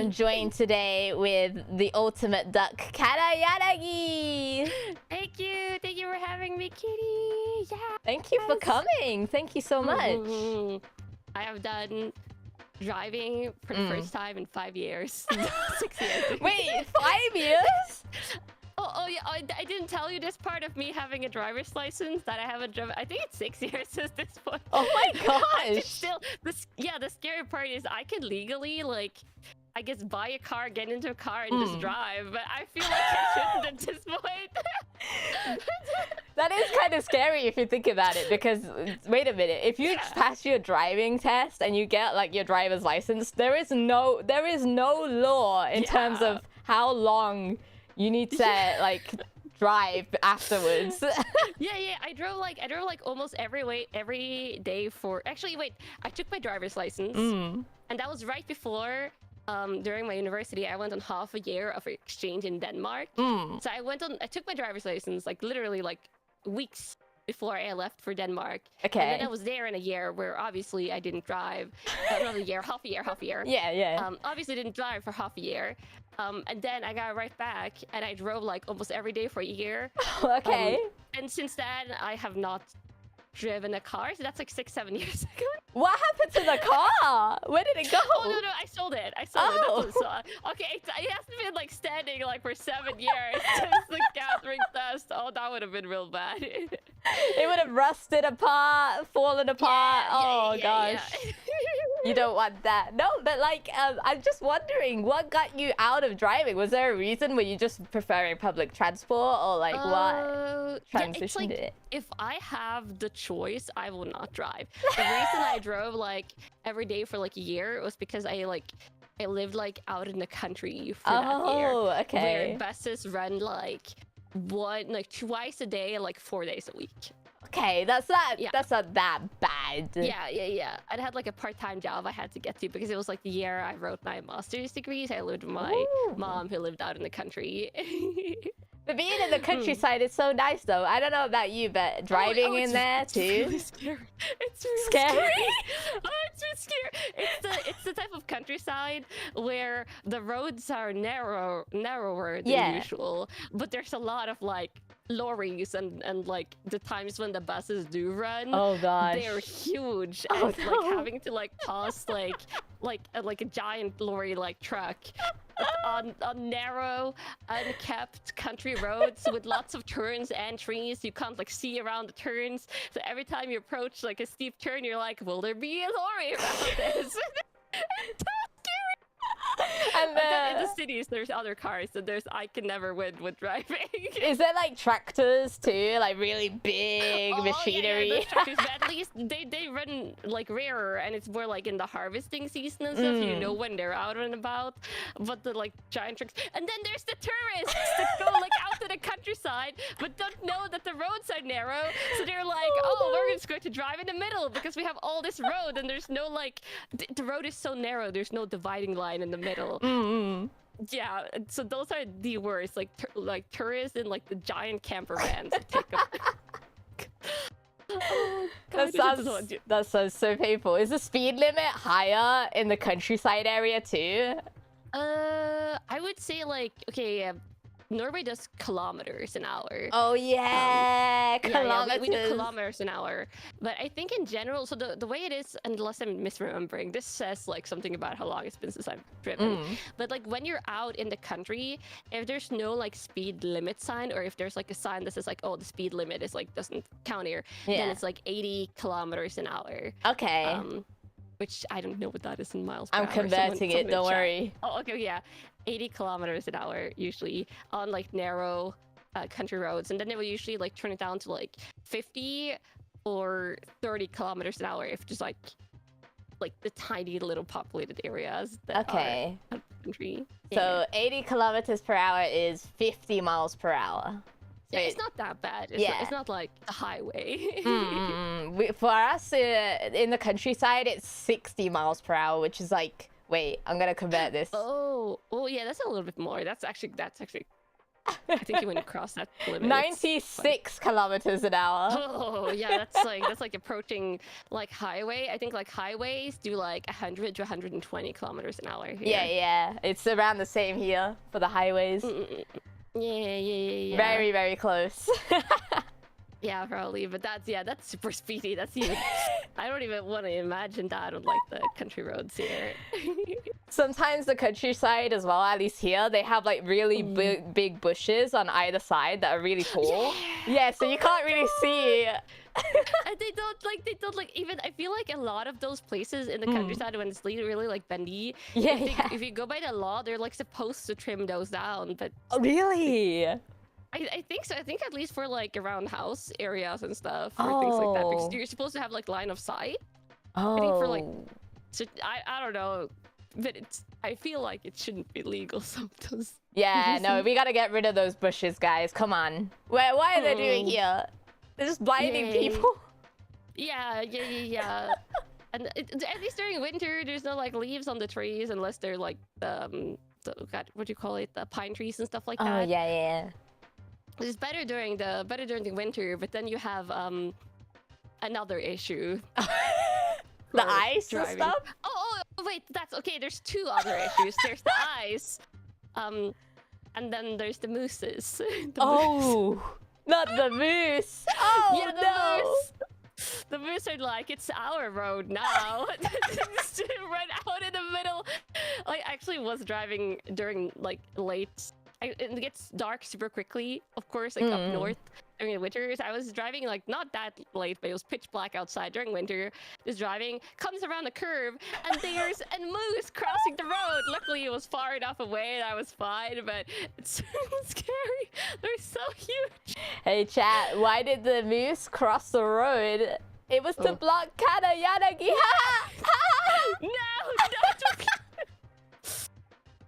am joined today with the ultimate duck, Karayanagi. Thank you for having me, Kitty. Yeah. Thank you for coming. Thank you so much. I have done driving for the first time in 5 years. 6 years. Wait, 5 years? Oh yeah, I didn't tell you this part of me having a driver's license that I haven't driven. I think it's 6 years at this point. Oh my gosh. Still, the scary part is I can legally, like, I guess buy a car, get into a car, and just drive. But I feel like I shouldn't at this point. That is kind of scary if you think about it, because wait a minute, if you pass your driving test and you get like your driver's license, there is no law in terms of how long you need to like drive afterwards. Yeah, I drove like almost every day for, actually wait, I took my driver's license and that was right before during my university. I went on half a year of exchange in Denmark. So I took my driver's license like literally like weeks before I left for Denmark. Okay. And then I was there in a year where obviously I didn't drive. Not a year, half a year. Yeah. Obviously didn't drive for half a year. And then I got right back and I drove like almost every day for a year. Okay. And since then I have not driven a car. So that's like 6-7 years ago. What happened to the car? Where did it go? Oh no, I sold it. That's what, okay, it hasn't been like standing like for 7 years since the gathering test. Oh, that would have been real bad. It would have rusted apart, fallen apart. Gosh. Yeah. You don't want that. No, but like, I'm just wondering, what got you out of driving? Was there a reason? Were you just preferring public transport, or like what transitioned it? If I have the choice, I will not drive. The reason I drove like every day for like a year was because I lived like out in the country for that year. Oh, okay. Where buses run like twice a day, like 4 days a week. Okay, that's not that bad. Yeah. I had like a part-time job I had to get to because it was like the year I wrote my master's degrees. I lived with my mom who lived out in the country. But being in the countryside is so nice, though. I don't know about you, but driving in there too. Really scary. It's really scary. It's really scary. It's the type of countryside where the roads are narrower than usual, but there's a lot of like lorries and like the times when the buses do run. Oh gosh. They're huge. And like having to like pass like a giant lorry like truck on narrow, unkept country roads with lots of turns and trees. You can't like see around the turns. So every time you approach like a steep turn, you're like, will there be a lorry around this? It's so scary. And then in the cities, there's other cars, so I can never win with driving. Is there like tractors too, like really big machinery? Yeah, tractors, but at least they run like rarer, and it's more like in the harvesting season and stuff. You know when they're out and about. But the like giant trucks, and then there's the tourists that go like out to the countryside, but don't know that the roads are narrow. So they're like, we're just going to drive in the middle because we have all this road, and there's no like the road is so narrow. There's no dividing line in the middle. Yeah, so those are the worst, like tourists in like the giant camper vans that take up. That sounds so painful. Is the speed limit higher in the countryside area too? I would say like, okay, Norway does kilometers an hour. Oh yeah, kilometers. Yeah, we do kilometers an hour. But I think in general, so the way it is, unless I'm misremembering, this says like something about how long it's been since I've driven. But like when you're out in the country, if there's no like speed limit sign, or if there's like a sign that says like, oh, the speed limit is like doesn't count here, then it's like 80 kilometers an hour. Okay. Which I don't know what that is in miles per hour. I'm converting it, don't worry. Oh, okay, yeah. 80 kilometers an hour usually on like narrow country roads, and then they will usually like turn it down to like 50 or 30 kilometers an hour if just like the tiny little populated areas that are the country. So 80 kilometers per hour is 50 miles per hour. Yeah, it's not that bad. It's not like a highway. For us in the countryside, it's 60 miles per hour, which is like, wait, I'm gonna convert this. Oh yeah, that's a little bit more. That's actually I think you wouldn't cross that limit. 96 kilometers an hour. Oh yeah, that's like approaching like highway. I think like highways do like 100 to 120 kilometers an hour here. Yeah. It's around the same here for the highways. Yeah. Very, very close. Yeah, probably. But that's super speedy. That's even. I don't even want to imagine that on like the country roads here. Sometimes the countryside as well, at least here, they have like really big bushes on either side that are really tall. Yeah, so you can't really see. And they don't like even. I feel like a lot of those places in the countryside when it's really like bendy. If you go by the law, they're like supposed to trim those down. But Oh, really? I think so. I think at least for like around house areas and stuff or things like that, because you're supposed to have like line of sight. Oh. I think for like, so I don't know, but I feel like it shouldn't be legal sometimes. Yeah, no, we gotta get rid of those bushes, guys. Come on. What are they doing here? They're just blinding people. Yeah. And at least during winter, there's no like leaves on the trees unless they're like God, what do you call it? The pine trees and stuff like that. Oh yeah. It's better during the winter, but then you have another issue. The ice and stuff? Oh wait, that's okay. There's two other issues. There's the ice, and then there's the mooses. Not the moose. Oh yeah, no. Moose. The moose are like, it's our road now. Just run out in the middle. I actually was driving during like late. It gets dark super quickly, of course, like up north during the winters. I was driving like not that late, but it was pitch black outside during winter. Just driving, comes around the curve, and there's a moose crossing the road. Luckily, it was far enough away and I was fine, but it's scary. They're so huge. Hey chat, why did the moose cross the road? It was to block Kana Yanagi. No.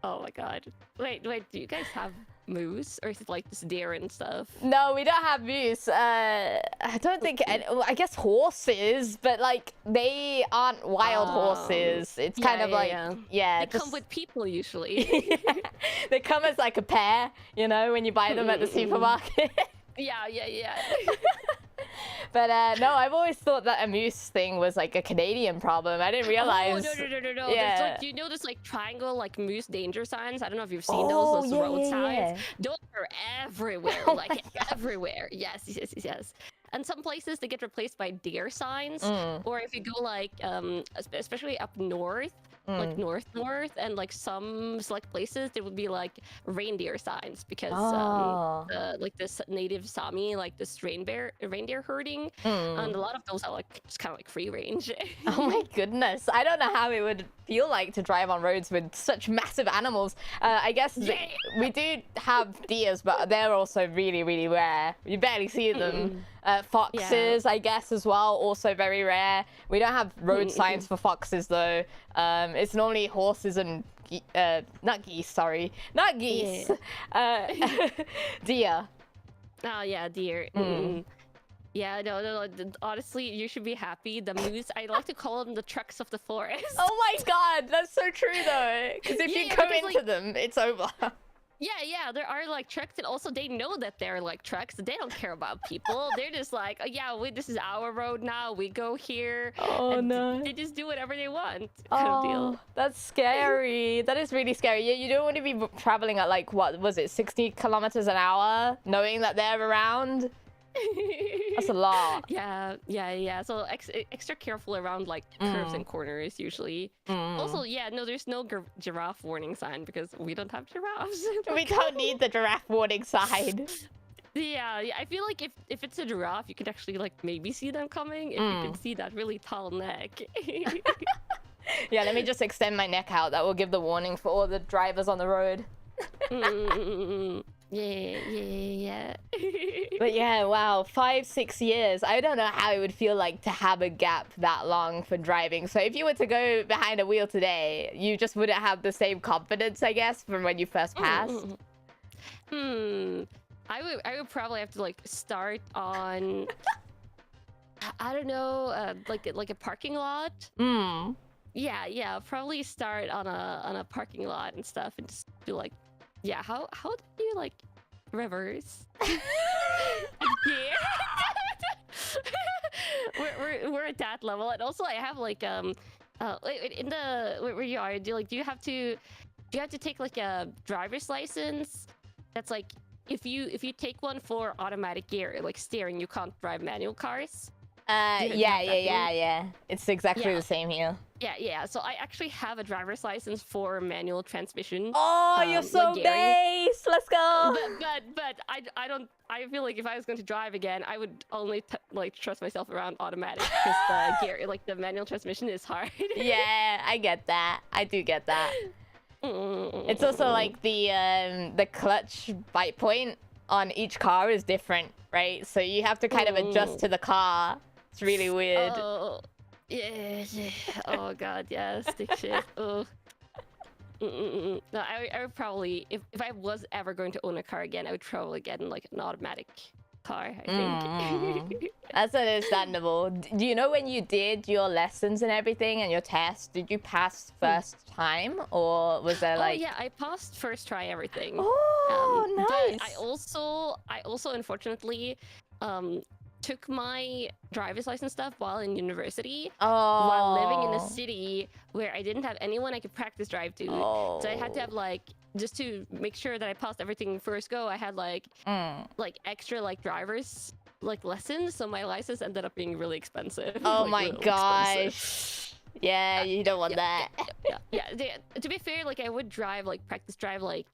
Oh my god. Wait, do you guys have moose? Or is it like just deer and stuff? No, we don't have moose. I don't think... I guess horses, but like, they aren't wild horses. It's kind of like... Yeah, they come with people usually. They come as like a pair, you know, when you buy them at the supermarket. Yeah. But no, I've always thought that a moose thing was like a Canadian problem. I didn't realize. Oh, no. Yeah. There's like, do you know this like triangle like moose danger signs? I don't know if you've seen those road signs. Those are everywhere, everywhere. Yes. And some places they get replaced by deer signs, or if you go like, especially up north, like north, and like some select places there would be like reindeer signs because like this native Sami like this reindeer herding, and a lot of those are like just kind of like free range. Oh my goodness, I don't know how it would feel like to drive on roads with such massive animals. I guess we do have deers, but they're also really, really rare. You barely see them. Foxes, I guess, as well, also very rare. We don't have road signs for foxes though. It's normally horses and not geese. Deer. Oh yeah, deer. Yeah, no. Honestly, you should be happy. The moose, I like to call them the trucks of the forest. Oh my god, that's so true though. Because if you go into them, it's over. Yeah, there are like trucks, and also they know that they're like trucks. They don't care about people. They're just like, oh yeah, this is our road now. We go here. Oh no. They just do whatever they want. Kind of deal. That's scary. That is really scary. Yeah, you don't want to be traveling at like, what was it, 60 kilometers an hour, knowing that they're around. That's a lot. Yeah. So extra careful around like curves and corners usually. Also, there's no giraffe warning sign because we don't have giraffes. We don't need the giraffe warning sign. Yeah, I feel like if it's a giraffe, you could actually like maybe see them coming if you can see that really tall neck. Yeah, let me just extend my neck out. That will give the warning for all the drivers on the road. Yeah. But yeah, wow, 5-6 years. I don't know how it would feel like to have a gap that long for driving. So if you were to go behind a wheel today, you just wouldn't have the same confidence, I guess, from when you first passed. I would probably have to like start on I don't know, like a parking lot. Yeah, probably start on a parking lot and stuff, and just be like, yeah, how do you like rivers. Yeah. we're at that level, and also I have like in the where you are, do you have to take like a driver's license? That's like if you take one for automatic gear, like steering, you can't drive manual cars. Yeah. It's exactly the same here. Yeah. So I actually have a driver's license for manual transmission. Oh, you're so like base. Let's go. But I don't. I feel like if I was going to drive again, I would only like trust myself around automatic because the gear, like the manual transmission, is hard. Yeah, I get that. I do get that. It's also like the clutch bite point on each car is different, right? So you have to kind of adjust to the car. It's really weird. Oh, yeah. Oh god, yeah, stick shift. Oh. No, I would probably, if I was ever going to own a car again, I would probably get in like an automatic car, I think. That's understandable. Do you know when you did your lessons and everything and your test, did you pass first time, or was there like... Oh yeah, I passed first try everything. Oh, nice. But I also unfortunately took my driver's license stuff while in university, while living in a city where I didn't have anyone I could practice drive to. So I had to have like, just to make sure that I passed everything first go, I had like extra like driver's like lessons, so my license ended up being really expensive. Oh like, my really gosh. expensive. Yeah, you don't want that. Yeah. To be fair, like I would drive, like practice drive, like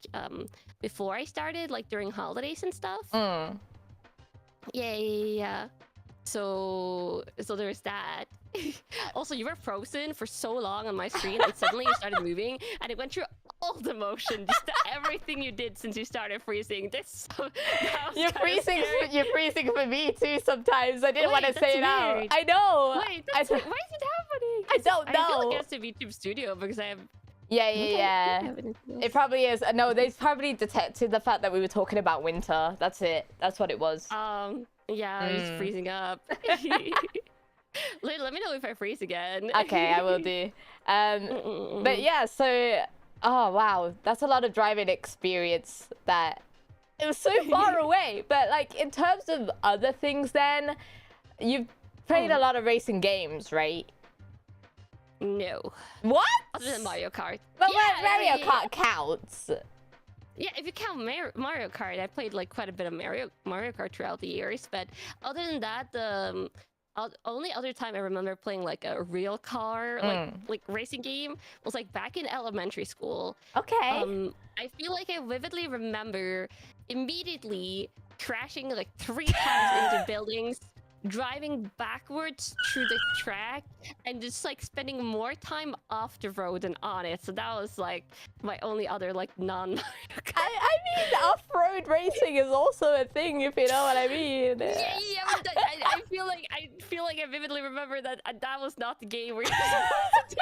before I started, like during holidays and stuff. Yeah. So there's that. Also, you were frozen for so long on my screen, and suddenly you started moving, and it went through all the motion, just everything you did since you started freezing. You're freezing for me too sometimes. I didn't want to say it out. I know. Wait, why is it happening? I don't know. I feel like it's a VTube studio because I have... Yeah. It probably is. No, they probably detected the fact that we were talking about winter. That's it. That's what it was. Yeah, I was freezing up. Let me know if I freeze again. Okay, I will do. But yeah, so... Oh, wow. That's a lot of driving experience that... It was so far away. But, like, in terms of other things then, you've played a lot of racing games, right? No. What? Other than Mario Kart. But Mario Kart counts. Yeah, if you count Mario Kart, I played like quite a bit of Mario Kart throughout the years. But other than that, the only other time I remember playing like a real car, like racing game, was like back in elementary school. Okay. I feel like I vividly remember immediately crashing like 3 times into buildings, driving backwards through the track, and just like spending more time off the road than on it. So that was like my only other like non I mean, off-road racing is also a thing, if you know what I mean. Yeah, but I feel like I vividly remember that that was not the game where you're supposed to do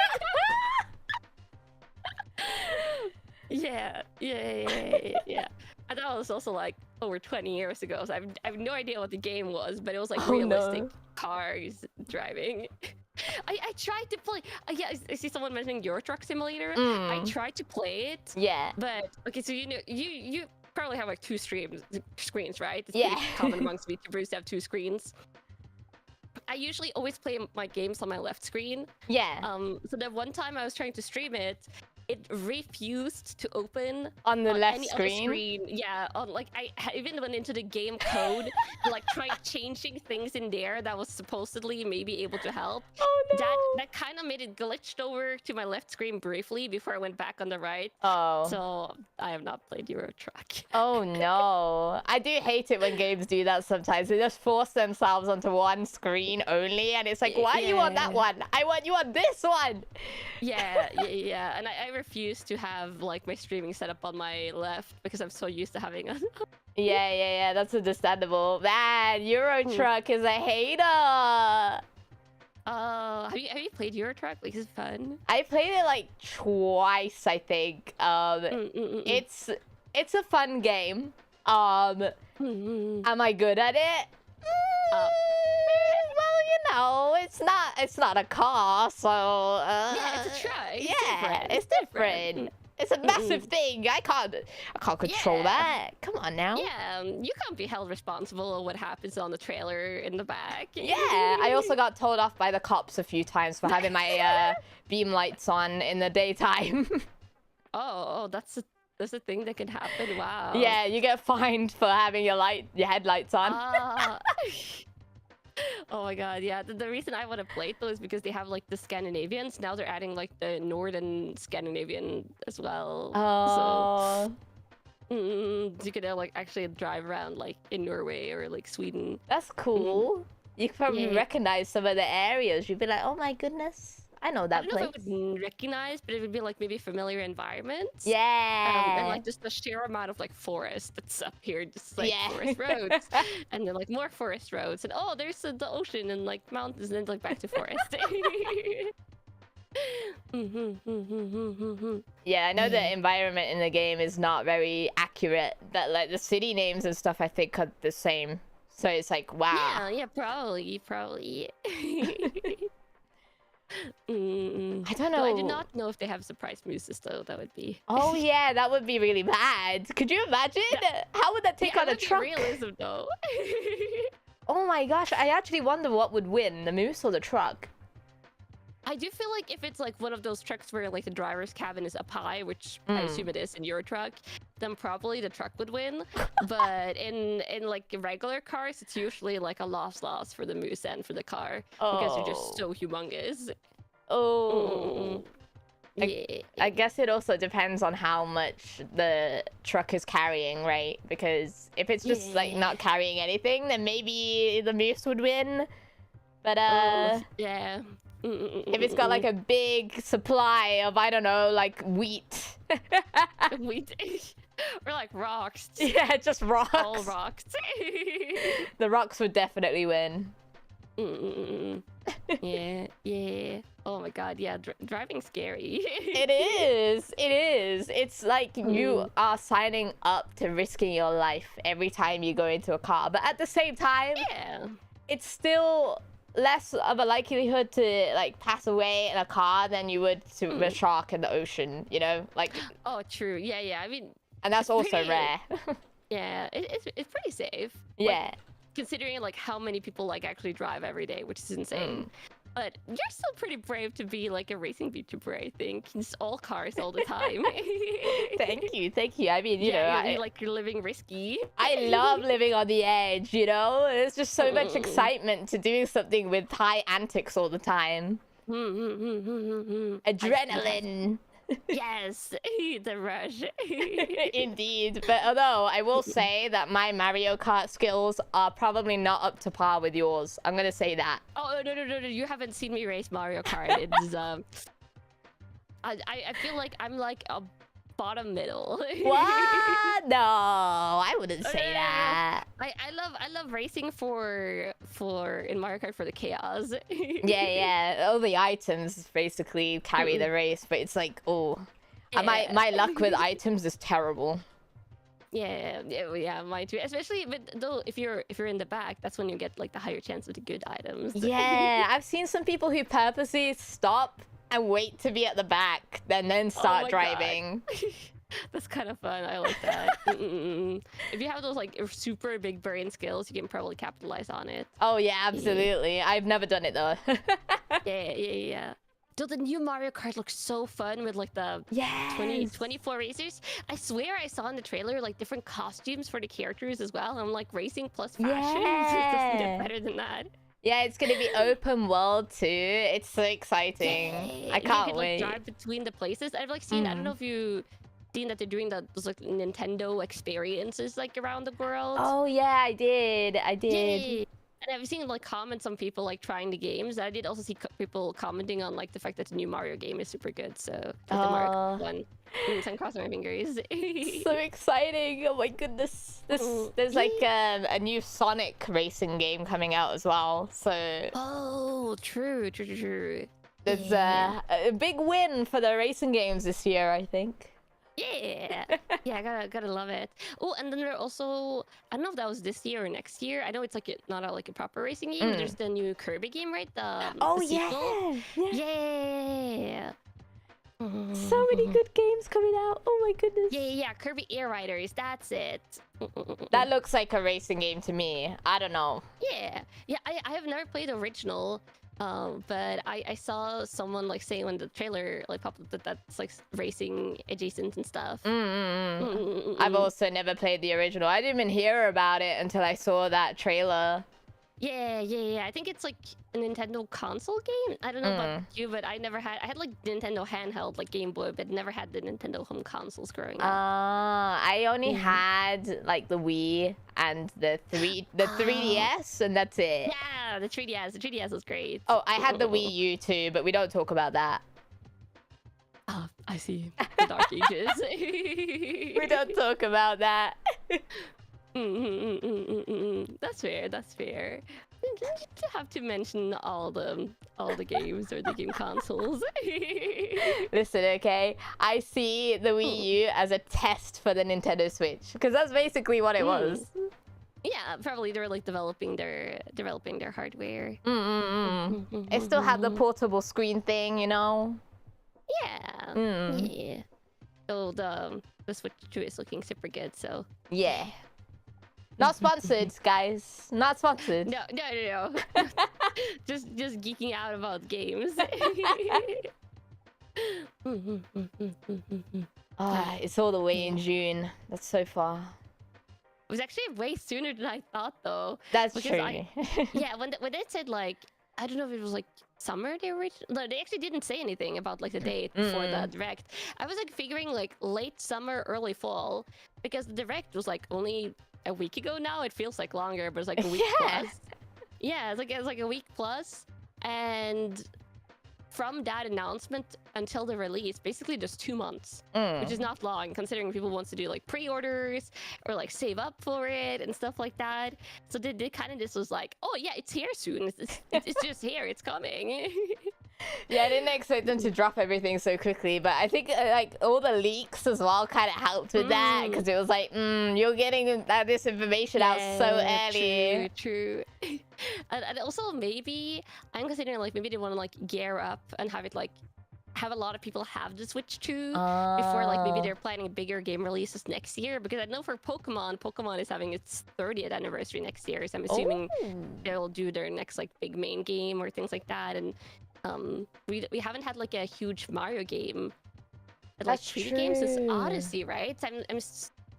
that. Yeah. And that was also like over 20 years ago, so I have no idea what the game was, but it was like realistic cars driving. I tried to play. Yeah, I see someone mentioning Euro Truck Simulator. I tried to play it. Yeah. But okay, so you know, you probably have like 2 screens, right? It's pretty common amongst VTubers to have 2 screens. I usually always play my games on my left screen. Yeah. So that one time I was trying to stream it, it refused to open on the left any screen. Other screen. Yeah, on like I even went into the game code, like tried changing things in there that was supposedly maybe able to help. Oh no! That kind of made it glitched over to my left screen briefly before I went back on the right. Oh. So I have not played Euro Truck. Oh no! I do hate it when games do that sometimes. They just force themselves onto one screen only, and it's like, why are you on that one? I want you on this one. Yeah. And I refuse to have like my streaming set up on my left because I'm so used to having a... Yeah, that's understandable. Man, Euro Truck is a hater. Have you played Euro Truck? Like, is it fun? I played it like twice, I think. It's a fun game. Am I good at it? Well, you know, it's not a car, so yeah, it's a try. It's different. It's a massive thing. I can't control that. Come on now. Yeah, you can't be held responsible for what happens on the trailer in the back. Yeah, I also got told off by the cops a few times for having my beam lights on in the daytime. Oh, that's a thing that could happen. Wow. Yeah, you get fined for having your headlights on. Oh my god, yeah. The reason I want to play it though is because they have like the Scandinavians. Now they're adding like the Northern Scandinavian as well. Oh. So you could like actually drive around like in Norway or like Sweden. That's cool. You could probably recognize some of the areas. You'd be like, oh my goodness, I know that I don't place. know if I would recognize, but it would be like maybe familiar environments. Yeah. And like just the sheer amount of like forest that's up here, just like forest roads, and then like more forest roads, and oh, there's the ocean and like mountains, and then like back to forest. Yeah, I know the environment in the game is not very accurate, but like the city names and stuff I think are the same. So it's like, wow. Yeah, probably. I don't know. I do not know if they have surprise mooses though. That would be. Oh yeah, that would be really bad. Could you imagine? How would that take on a truck? Realism though. Oh my gosh, I actually wonder what would win, the moose or the truck. I do feel like if it's like one of those trucks where like the driver's cabin is up high, which I assume it is in your truck, then probably the truck would win. But in like regular cars, it's usually like a loss for the moose and for the car because they're just so humongous. Oh. I guess it also depends on how much the truck is carrying, right? Because if it's just like not carrying anything, then maybe the moose would win. But yeah. If it's got like a big supply of, I don't know, like wheat. Wheat. Or like rocks. Yeah, just rocks. All rocks. The rocks would definitely win. Yeah. Oh my god, yeah, driving's scary. It is. It's like you are signing up to risking your life every time you go into a car. But at the same time, it's still less of a likelihood to like pass away in a car than you would to a shark in the ocean, you know? Like. Oh, true. Yeah. I mean. And that's also rare. Yeah, it's pretty safe. Yeah. Like, considering like how many people like actually drive every day, which is insane. But you're still pretty brave to be like a racing VTuber, I think. It's all cars all the time. Thank you. I mean, you know, you're living risky. I love living on the edge, you know? There's just so much excitement to doing something with high antics all the time. Adrenaline. Yes, the rush. Indeed. But although I will say that my Mario Kart skills are probably not up to par with yours. I'm gonna say that. Oh, no. You haven't seen me race Mario Kart. It's, I feel like I'm like a bottom middle. What? No, I wouldn't say that. I love racing for in Mario Kart for the chaos. Yeah. All the items basically carry the race, but it's like, my luck with items is terrible. Yeah, mine too. Especially, but though if you're in the back, that's when you get like the higher chance of the good items. Yeah, I've seen some people who purposely stop and wait to be at the back, then start driving. That's kind of fun. I like that. If you have those like super big brain skills, you can probably capitalize on it. Oh yeah, absolutely. I've never done it though. Yeah. Though the new Mario Kart looks so fun with like the 24 racers. I swear I saw in the trailer like different costumes for the characters as well. I'm like racing plus fashion. It doesn't get better than that. Yeah, it's gonna be open world too. It's so exciting. I can't wait. You can like drive between the places. I've like seen. I don't know if you seen that they're doing those like Nintendo experiences like around the world. Oh yeah, I did. Yay. And I've seen like comments on people like trying the games. I did also see people commenting on like the fact that the new Mario game is super good. So the Mario one. I'm crossing my fingers. So exciting! Oh my goodness. There's like a new Sonic racing game coming out as well. So. Oh, true. There's a big win for the racing games this year, I think. Yeah, gotta love it. Oh, and then there are also, I don't know if that was this year or next year. I know it's like not like a proper racing game. But there's the new Kirby game, right? The sequel. Yeah. Yeah. So many good games coming out. Oh my goodness. Yeah. Kirby Air Riders. That's it. That looks like a racing game to me. I don't know. Yeah. I have never played the original. But I saw someone like saying when the trailer like popped up that that's like racing adjacent and stuff. I've also never played the original. I didn't even hear about it until I saw that trailer. Yeah. I think it's like a Nintendo console game. I don't know about you, but I had like Nintendo handheld, like Game Boy, but never had the Nintendo home consoles growing up. I only had like the Wii and the 3DS, and that's it. Yeah, the 3DS. The 3DS was great. Oh, I had the Wii U too, but we don't talk about that. Oh, I see. The Dark Ages. We don't talk about that. That's fair. That's fair. You have to mention all the games or the game consoles. Listen, okay, I see the Wii U as a test for the Nintendo Switch, because that's basically what it was. Yeah, probably they're like developing their hardware. It still had the portable screen thing, you know. Yeah. Yeah. So the Switch 2 is looking super good. So yeah. Not sponsored, guys. Not sponsored. No. just geeking out about games. It's all the way in June. That's so far. It was actually way sooner than I thought, though. That's true. Yeah, when they said like, I don't know if it was like summer they actually didn't say anything about like the date for the direct. I was like figuring like late summer, early fall, because the direct was like only a week ago now. It feels like longer, but it's like a week plus. Yeah, it's like a week plus, and from that announcement until the release, basically just 2 months, which is not long considering people want to do like pre-orders or like save up for it and stuff like that. So they kind of just was like, oh yeah, it's here soon. It's just here. It's coming. Yeah, I didn't expect them to drop everything so quickly, but I think like all the leaks as well kind of helped with that, because it was like, you're getting this information out so early. True. And also maybe I'm considering like maybe they want to like gear up and have it like have a lot of people have the Switch 2 before like maybe they're planning bigger game releases next year, because I know for Pokemon is having its 30th anniversary next year, so I'm assuming they'll do their next like big main game or things like that. And we haven't had like a huge Mario game like 3D games since Odyssey, right? So I'm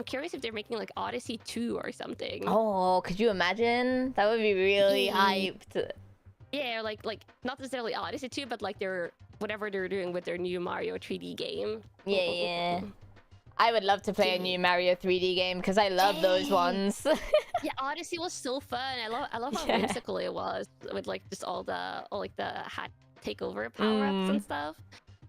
curious if they're making like Odyssey 2 or something. Oh, could you imagine? That would be really hyped. Yeah, like not necessarily Odyssey 2, but like whatever they're doing with their new Mario 3D game. Yeah. I would love to play a new Mario 3D game because I love those ones. Yeah, Odyssey was so fun. I love how whimsical it was with like just all like the hat takeover power-ups and stuff.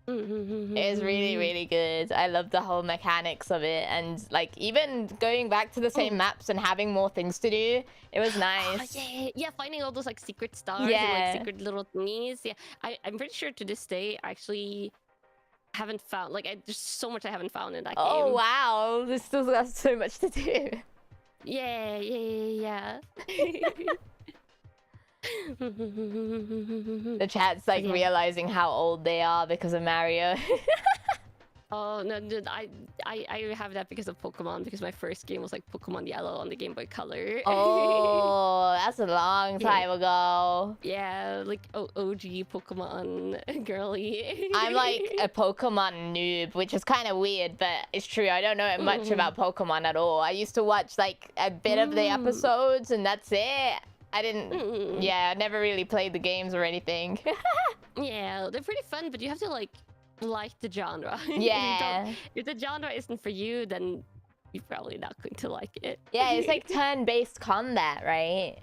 It was really, really good. I love the whole mechanics of it, and like even going back to the same maps and having more things to do, it was nice. Yeah, finding all those like secret stars and like secret little thingies. Yeah, I'm pretty sure to this day I actually haven't found there's so much I haven't found in that game. Oh wow, there's still got so much to do. Yeah. The chat's like realizing how old they are because of Mario. Oh no, dude, I have that because of Pokemon, because my first game was like Pokemon Yellow on the Game Boy Color. Oh, that's a long time ago. Yeah, like OG Pokemon girly. I'm like a Pokemon noob, which is kind of weird, but it's true. I don't know much about Pokemon at all. I used to watch like a bit of the episodes, and that's it. I didn't. Yeah, I never really played the games or anything. Yeah, they're pretty fun, but you have to like the genre. Yeah. If the genre isn't for you, then you're probably not going to like it. Yeah, it's like turn-based combat, right?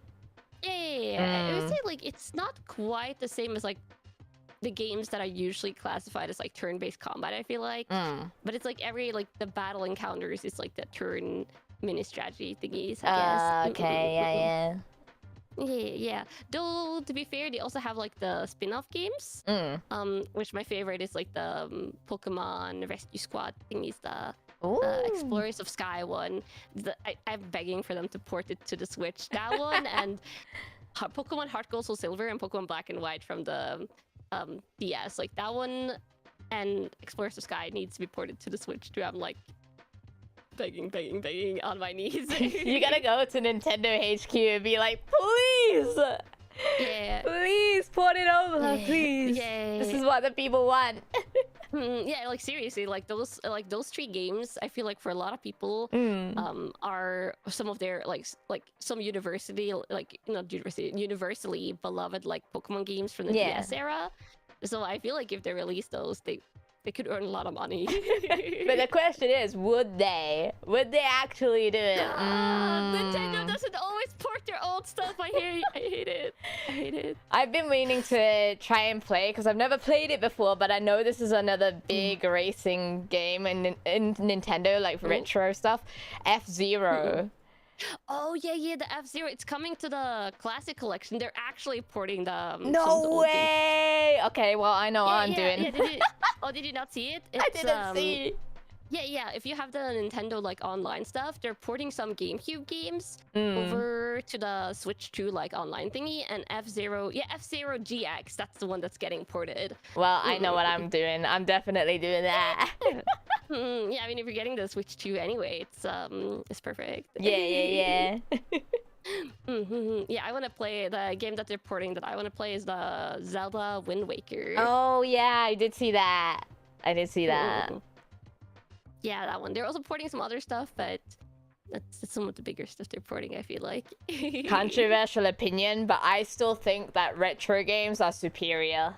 Yeah. I would say like it's not quite the same as like the games that are usually classified as like turn-based combat, I feel like. But it's like the battle encounters is like the turn mini strategy thingies, I guess. Okay, yeah. Yeah. Though, to be fair, they also have like the spin-off games. Which my favorite is like the Pokemon Rescue Squad thingies, the Explorers of Sky one. I'm begging for them to port it to the Switch. That one and Pokemon Heart Gold Soul Silver and Pokemon Black and White from the DS. Like that one, and Explorers of Sky needs to be ported to the Switch too. I'm like begging on my knees. You gotta go to Nintendo HQ and be like, please, Yeah. please port it over, please. Yeah. This is what the people want. Yeah, like seriously, like those 3 games, I feel like for a lot of people, are some of their like some university, like not university, universally beloved like Pokemon games from the DS era. So I feel like if they release those, they could earn a lot of money. But the question is, would they? Would they actually do it? Nintendo doesn't always port their old stuff. I hate it. I hate it. I've been meaning to try and play because I've never played it before, but I know this is another big racing game in Nintendo, like retro stuff. F-Zero. Oh yeah, the F-Zero. It's coming to the Classic Collection. They're actually porting the some of the No old games. way! Okay, well, I know what I'm doing. Yeah, did you not see it? I didn't see. Yeah. If you have the Nintendo like online stuff, they're porting some GameCube games over to the Switch 2 like online thingy, and F-Zero GX. That's the one that's getting ported. Well, I know what I'm doing. I'm definitely doing that. Yeah, I mean, if you're getting the Switch 2 anyway, it's perfect. Yeah. Yeah, I want to play the game that they're porting. That I want to play is the Zelda Wind Waker. Oh yeah, I did see that. Yeah, that one. They're also porting some other stuff, but that's some of the bigger stuff they're porting, I feel like. Controversial opinion, but I still think that retro games are superior.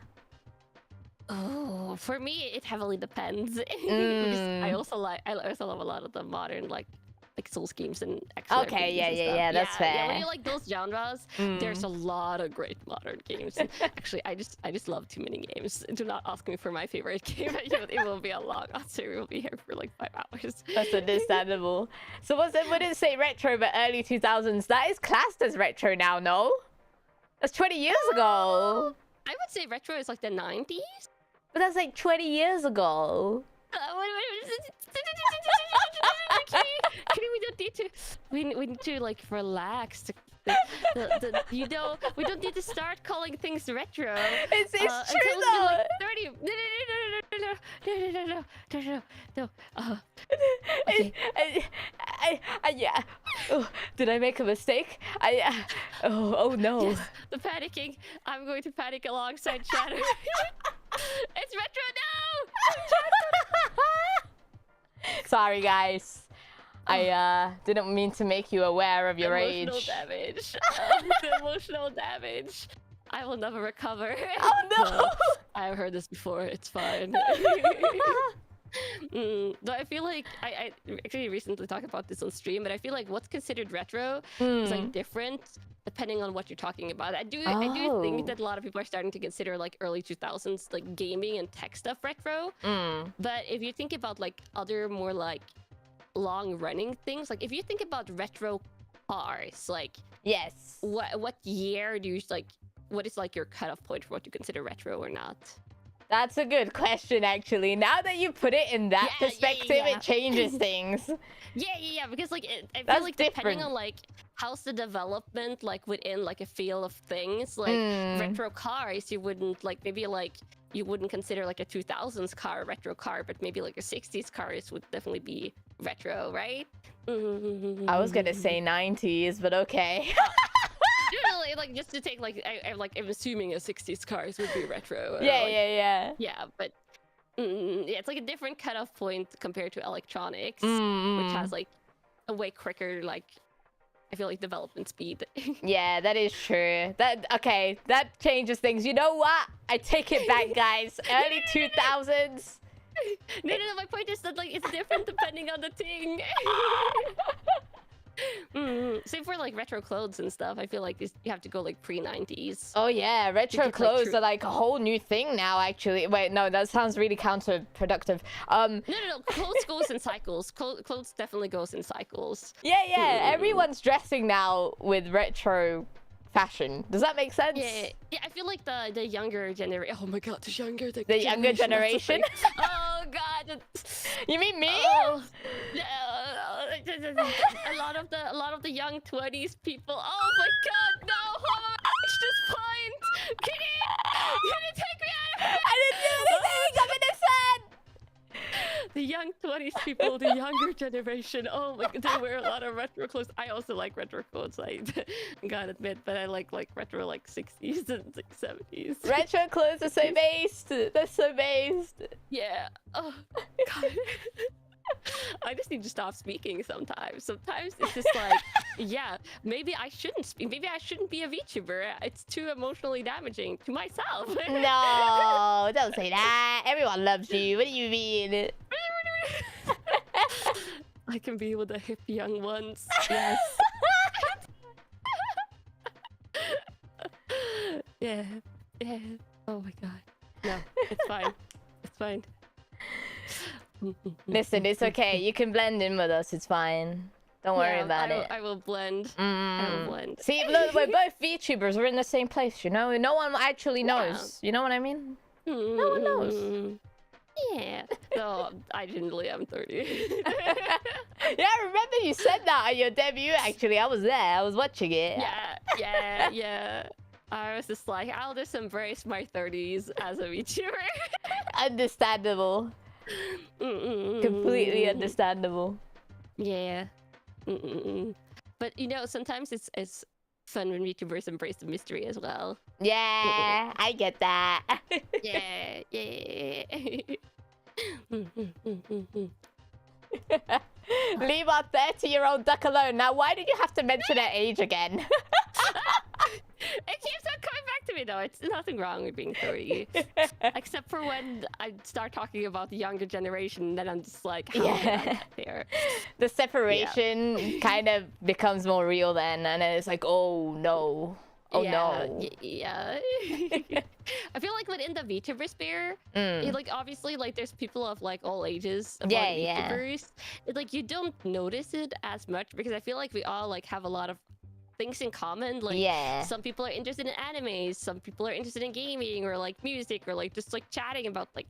Oh, for me, it heavily depends. Because I also love a lot of the modern like Souls games and action Okay, yeah, that's fair. Yeah, when you like those genres, there's a lot of great modern games. And actually, I just love too many games. Do not ask me for my favorite game. It will be a long answer. We'll be here for like 5 hours. That's understandable. So wouldn't say retro, but early 2000s. That is classed as retro now, no? That's 20 years ago. I would say retro is like the 90s. But that's like 20 years ago. Kitty, we need to like relax. We don't need to start calling things retro. It's true though. Like 30. No. Okay. Yeah. Oh, did I make a mistake? Oh no. Yes, the panicking. I'm going to panic alongside Shadow. It's retro now. Sorry, guys. I didn't mean to make you aware of your age. Damage. The emotional damage. I will never recover. Oh no! I've heard this before. It's fine. Though I feel like I actually recently talked about this on stream, but I feel like what's considered retro is like different depending on what you're talking about. I do think that a lot of people are starting to consider like early 2000s like gaming and tech stuff retro. But if you think about like other more like long running things, like if you think about retro cars, like yes, what year do you like? What is like your cutoff point for what you consider retro or not? That's a good question, actually. Now that you put it in that perspective, it changes things. Yeah. Because like I That's feel like depending on like how's the development like within like a field of things, like retro cars, you wouldn't like maybe like you wouldn't consider like a 2000s car a retro car, but maybe like a 60s cars would definitely be retro, right? I was gonna say 90s, but okay. Usually, like just to take like I'm assuming a 60s cars would be retro. Yeah. Yeah, but yeah, it's like a different cutoff point compared to electronics, which has like a way quicker like I feel like development speed. Yeah, that is true. That changes things. You know what? I take it back, guys. Early 2000s. No. My point is that like it's different depending on the thing. Same for like retro clothes and stuff. I feel like you have to go like pre-90s. Oh yeah, retro clothes are like a whole new thing now. Actually, wait, no, that sounds really counterproductive. No. Clothes goes in cycles. Clothes definitely goes in cycles. Yeah. Everyone's dressing now with retro fashion. Does that make sense? Yeah. I feel like the younger generation. Oh my god, the younger generation. Oh god. You mean me? Oh, a lot of the young 20s people. Oh my god, no! How have I reached this point? Kitty, take me out of here! I didn't do anything. I'm innocent. the young 20s people, the younger generation. Oh my god, they wear a lot of retro clothes. I also like retro clothes, I gotta admit, but I like retro like 60s and like 70s. Retro clothes are so based. They're so based. Yeah. Oh god. I just need to stop speaking sometimes. Sometimes it's just like, yeah, maybe I shouldn't speak. Maybe I shouldn't be a VTuber. It's too emotionally damaging to myself. No, don't say that. Everyone loves you. What do you mean? I can be with the hip young ones. Yes. Yeah. Yeah. Oh my god. No, it's fine. It's fine. Listen, it's okay. You can blend in with us. It's fine. Don't worry about it. I will blend. I will blend. See, look, we're both VTubers. We're in the same place, you know? No one actually knows. You know what I mean? No one knows. Yeah. No, I genuinely am 30. Yeah, I remember you said that on your debut, actually. I was there. I was watching it. Yeah. I was just like, I'll just embrace my 30s as a VTuber. Understandable. Completely understandable. Yeah. But you know, sometimes it's fun when VTubers embrace the mystery as well. Yeah, I get that. Yeah. Leave our 30-year-old duck alone. Now, why did you have to mention her age again? It keeps on coming back to me though. It's nothing wrong with being 30. Except for when I start talking about the younger generation, then I'm just like, how there? The separation kind of becomes more real then, and it's like, oh no. Oh no. Yeah. I feel like within the VTuber sphere, like obviously like there's people of like all ages of VTubers. It's like you don't notice it as much because I feel like we all like have a lot of things in common. Like some people are interested in animes, some people are interested in gaming or like music or like just like chatting about like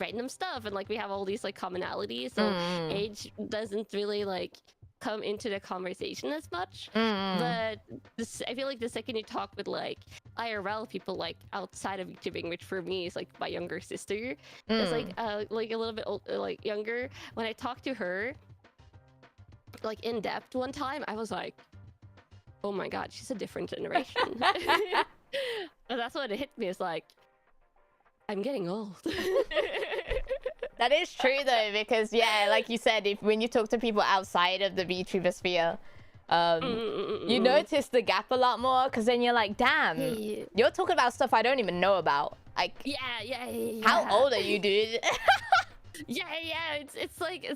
random stuff, and like we have all these like commonalities. So age doesn't really like come into the conversation as much. But I feel like the second you talk with like IRL people like outside of YouTubing, which for me is like my younger sister, it's like a little bit old, like younger. When I talked to her like in depth one time, I was like, oh my god, she's a different generation. And that's what it hit me. It's like, I'm getting old. That is true though, because like you said, when you talk to people outside of the VTuber sphere, you notice the gap a lot more, because then you're like, damn, you're talking about stuff I don't even know about. Like, how old are you, dude? It's like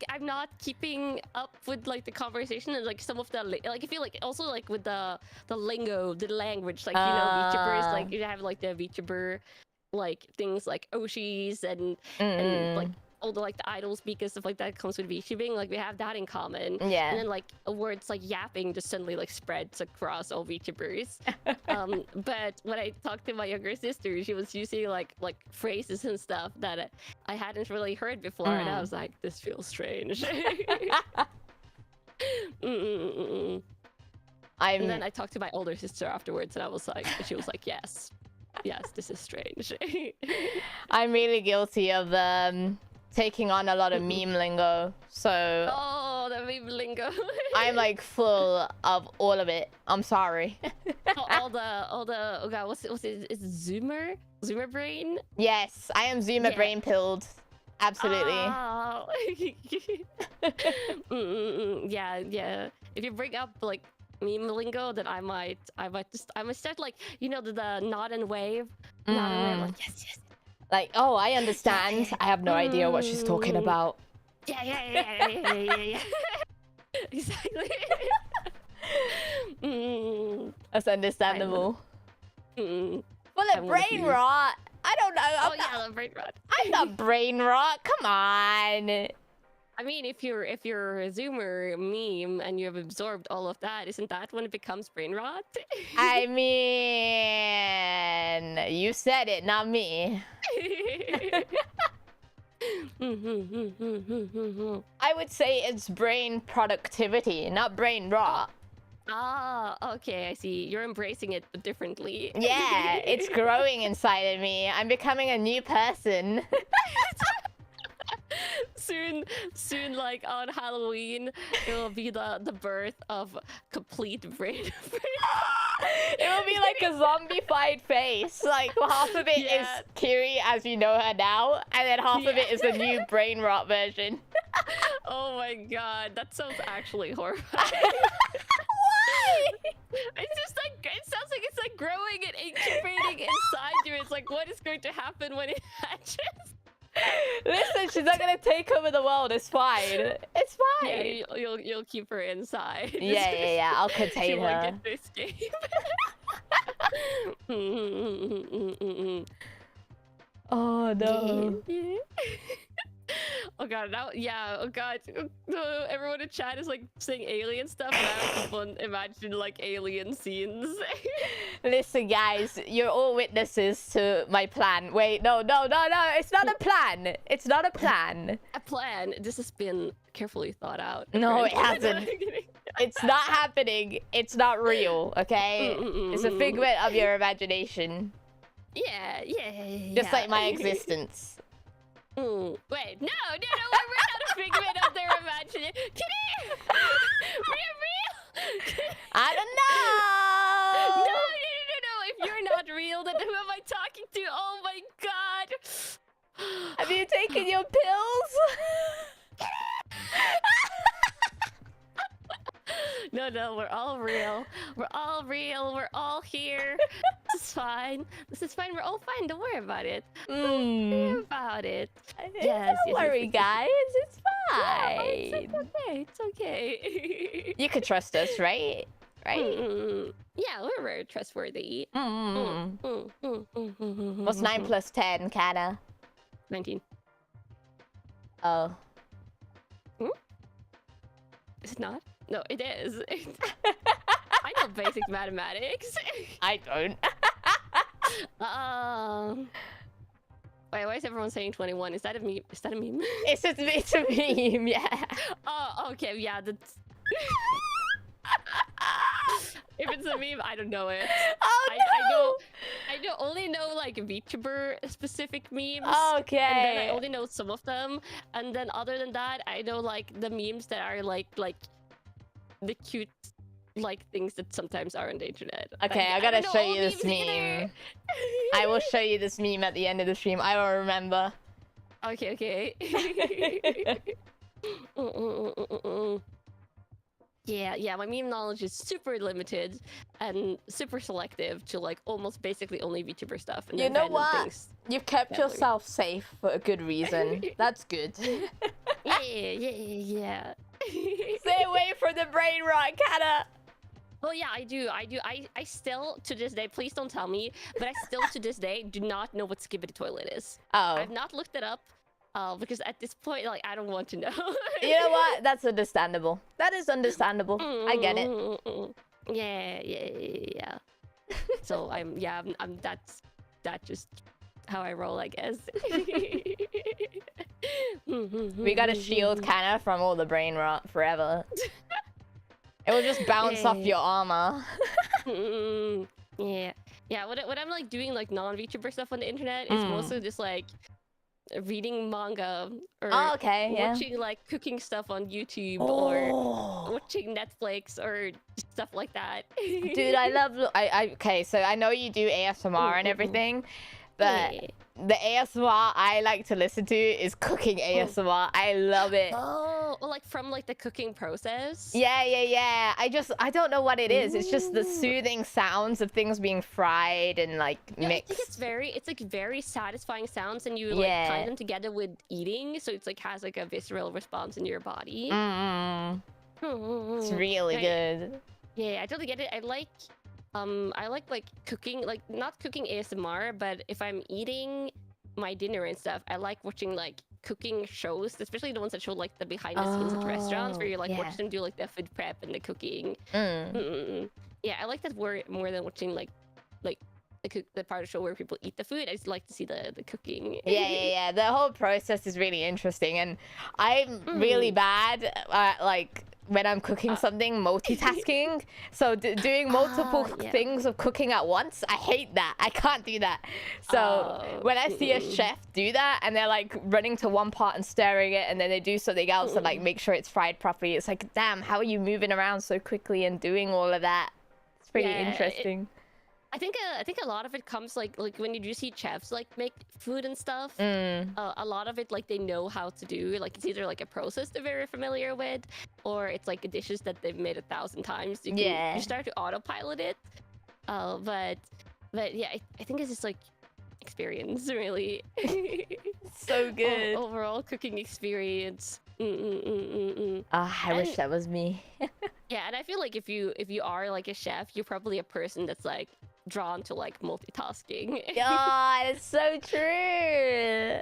I'm not keeping up with like the conversation and like some of the like I feel like also like with the lingo, the language, like you know, VTubers, like you have like the VTuber like things like Oshis and like all the like the idol speak and stuff like that comes with VTubing. Like we have that in common. And then like words like yapping just suddenly like spreads across all VTubers. But when I talked to my younger sister, she was using like phrases and stuff that I hadn't really heard before, and I was like, this feels strange. And then I talked to my older sister afterwards, and I was like, she was like, yes, this is strange. I'm really guilty of taking on a lot of meme lingo, so the meme lingo. I'm like full of all of it. I'm sorry. all the oh god, what's it? Is it Zoomer brain? Yes, I am Zoomer brain pilled. Absolutely. Yeah. If you bring up like meme lingo, then I might start like, you know, the nod and wave. Nod and wave, like yes. Like, oh, I understand. I have no idea what she's talking about. Yeah. Exactly. That's understandable. Well, the brain rot. I don't know. The brain rot. I'm not brain rot. Come on. I mean, if you're a Zoomer meme and you have absorbed all of that, isn't that when it becomes brain rot? I mean, you said it, not me. I would say it's brain productivity, not brain rot. Okay, I see. You're embracing it, but differently. Yeah, it's growing inside of me. I'm becoming a new person. soon, like on Halloween, it will be the birth of complete brain. It will be like a zombified face. Like half of it is Kiri as you know her now, and then half of it is the new brain rot version. Oh my god, that sounds actually horrifying. Why? It's just like, it sounds like it's like growing and incubating inside you. It's like, what is going to happen when it hatches? Listen, she's not gonna take over the world. It's fine. It's fine. Yeah, you'll keep her inside. Yeah. I'll She contain won't her. get to escape. Oh no. Oh god, now, yeah, oh god. Everyone in chat is like saying alien stuff, and I keep on imagining like alien scenes. Listen, guys, you're all witnesses to my plan. Wait, no. It's not a plan. It's not a plan. A plan. This has been carefully thought out. No, it hasn't. It's not happening. It's not real, okay? It's a figment of your imagination. Yeah. Just like my existence. Wait, no, we're not a figment of their imagination. Kitty! We're real! I don't know! No. If you're not real, then who am I talking to? Oh my god! Have you taken your pills? No, we're all real. We're all real. We're all here. This is fine. We're all fine. Don't worry about it. Don't worry about it. Don't worry, guys. It's fine. It's okay. You could trust us, right? Right? Yeah, we're very trustworthy. What's 9 plus 10, Kana? 19. Oh. Is it not? No, it is. I know basic mathematics. I don't. Wait, why is everyone saying 21? Is that a meme? Is that a meme? It's a meme, yeah. Oh, okay, yeah, that's... If it's a meme, I don't know it. Oh, no! I only know like VTuber specific memes. Okay. And then I only know some of them. And then other than that, I know like the memes that are like the cute like things that sometimes are on the internet. Okay, I gotta show you this meme. I will show you this meme at the end of the stream. I will remember. Okay. Yeah, my meme knowledge is super limited and super selective to like almost basically only VTuber stuff. And you know what? Things. You've kept yourself safe for a good reason. That's good. Yeah. Stay away from the brain rot, Kana. Well, yeah, I do. I still, to this day, please don't tell me, but I still, to this day, do not know what Skibbity Toilet is. Oh. I've not looked it up, because at this point, like, I don't want to know. You know what? That's understandable. That is understandable. I get it. Yeah. So I'm that's just how I roll, I guess. We gotta shield Kana from all the brain rot forever. It will just bounce off your armor. Yeah. What I'm like doing like non-VTuber stuff on the internet is mostly just like reading manga or watching like cooking stuff on YouTube or watching Netflix or stuff like that. Dude, I love. Okay, so I know you do ASMR and everything, but the ASMR I like to listen to is cooking ASMR. I love it. Oh, well, like from like the cooking process. Yeah. I don't know what it is. It's just the soothing sounds of things being fried and like mixed. I think it's like very satisfying sounds, and you like tie them together with eating, so it's like has like a visceral response in your body. It's really good. Yeah, I totally get it. I like cooking, like not cooking ASMR, but if I'm eating my dinner and stuff, I like watching like cooking shows, especially the ones that show like the behind the scenes at restaurants where you like watch them do like the food prep and the cooking. Yeah, I like that more than watching like the part of the show where people eat the food. I just like to see the cooking. Yeah. The whole process is really interesting, and I'm really bad at like when I'm cooking something, multitasking. So doing multiple things of cooking at once, I hate that. I can't do that. So when I see a chef do that and they're like running to one part and stirring it, and then they do something else to like make sure it's fried properly, it's like, damn, how are you moving around so quickly and doing all of that? It's pretty interesting. I think a lot of it comes like when you do see chefs like make food and stuff. A lot of it like they know how to do. Like it's either like a process they're very familiar with, or it's like dishes that they've made 1,000 times. You start to autopilot it. But yeah, I think it's just like experience really. So good. Overall cooking experience. I wish that was me. Yeah, and I feel like if you are like a chef, you're probably a person that's like drawn to like multitasking. God, it's so true.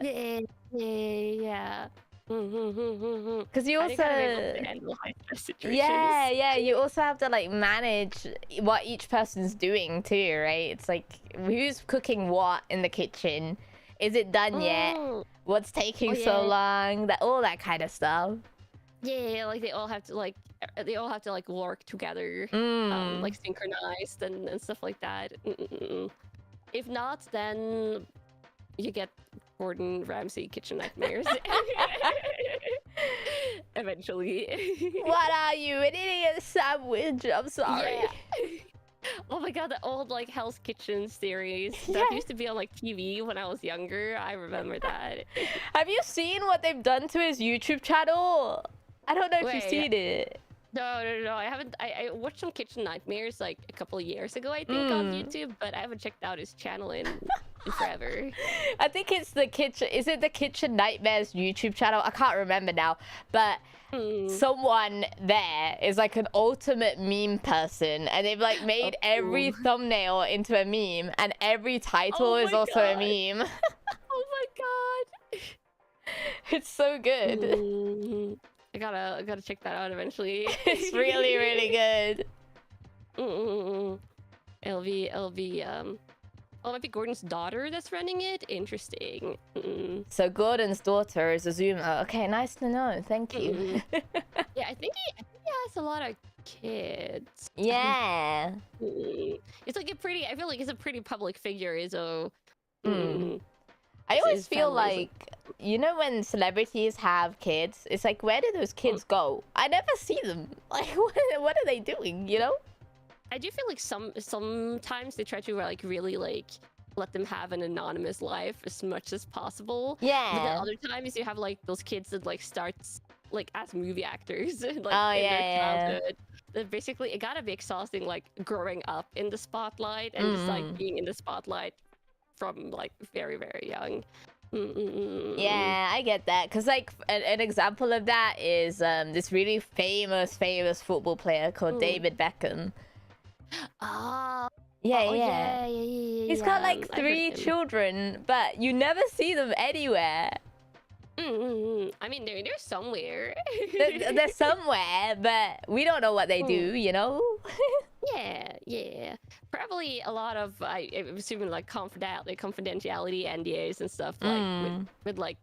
Yeah. Because you also yeah, you also have to like manage what each person's doing too, right? It's like who's cooking what in the kitchen, is it done yet, what's taking so long, that all that kind of stuff. Yeah, like they all have to like work together, like synchronized and stuff like that. If not, then you get Gordon Ramsay kitchen nightmares. Eventually. What are you, an idiot sandwich? I'm sorry. Yeah. Oh my god, the old like Hell's Kitchen series that used to be on like TV when I was younger. I remember that. Have you seen what they've done to his YouTube channel? I don't know if you've seen it. No, I haven't. I watched some Kitchen Nightmares like a couple of years ago, I think, on YouTube, but I haven't checked out his channel in forever. I think it's the Kitchen. Is it the Kitchen Nightmares YouTube channel? I can't remember now, but someone there is like an ultimate meme person, and they've like made every thumbnail into a meme, and every title is also a meme. Oh my god! It's so good. I gotta check that out eventually. It's really, really good. LV, oh, it might be Gordon's daughter that's running it. Interesting. So Gordon's daughter is a Zoomer. Okay, nice to know. Thank you. Yeah, I think he has a lot of kids. Yeah. It's like I feel like it's a pretty public figure, so. I always feel like, you know, when celebrities have kids, it's like, where do those kids go? I never see them. Like, what are they doing, you know? I do feel like sometimes they try to like really like let them have an anonymous life as much as possible. Yeah. But then other times you have like those kids that like starts like as movie actors like in their childhood. That basically it gotta be exhausting like growing up in the spotlight and just like being in the spotlight from like very, very young. Yeah, I get that. Because like an example of that is this really famous football player called David Beckham. Yeah. He's got like 3 children, but you never see them anywhere. I mean, they're somewhere. They're somewhere, but we don't know what they do, you know? Yeah. Probably a lot of, I'm assuming, like confidentiality NDAs and stuff, like with like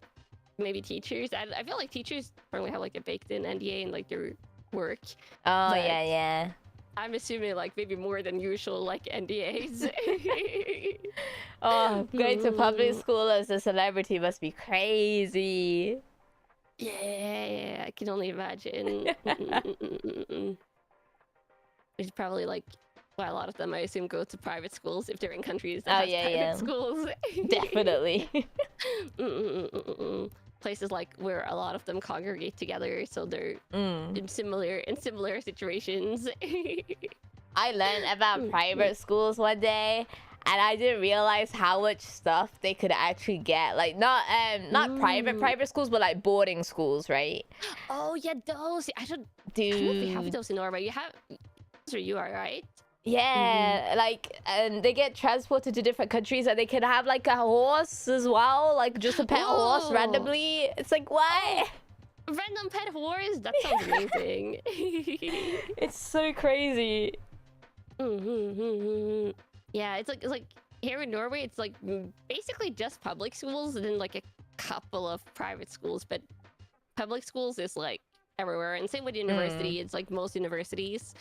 maybe teachers. I feel like teachers probably have like a baked-in NDA in like their work. Oh, yeah. I'm assuming like maybe more than usual like NDAs. Oh, going to public school as a celebrity must be crazy. Yeah, I can only imagine. It's probably like, well, a lot of them I assume go to private schools if they're in countries that have private schools. Definitely. Places like where a lot of them congregate together, so they're in similar situations. I learned about private schools one day, and I didn't realize how much stuff they could actually get. Like not private schools, but like boarding schools, right? Oh yeah, those. I don't know if we have those in Norway. You have, that's where you are, right? Yeah, like, and they get transported to different countries, and they can have like a horse as well, like just a pet horse randomly. It's like, what? Random pet horse? That sounds amazing. It's so crazy. Yeah, it's like here in Norway, it's like basically just public schools and then like a couple of private schools, but public schools is like everywhere. And same with university. It's like most universities,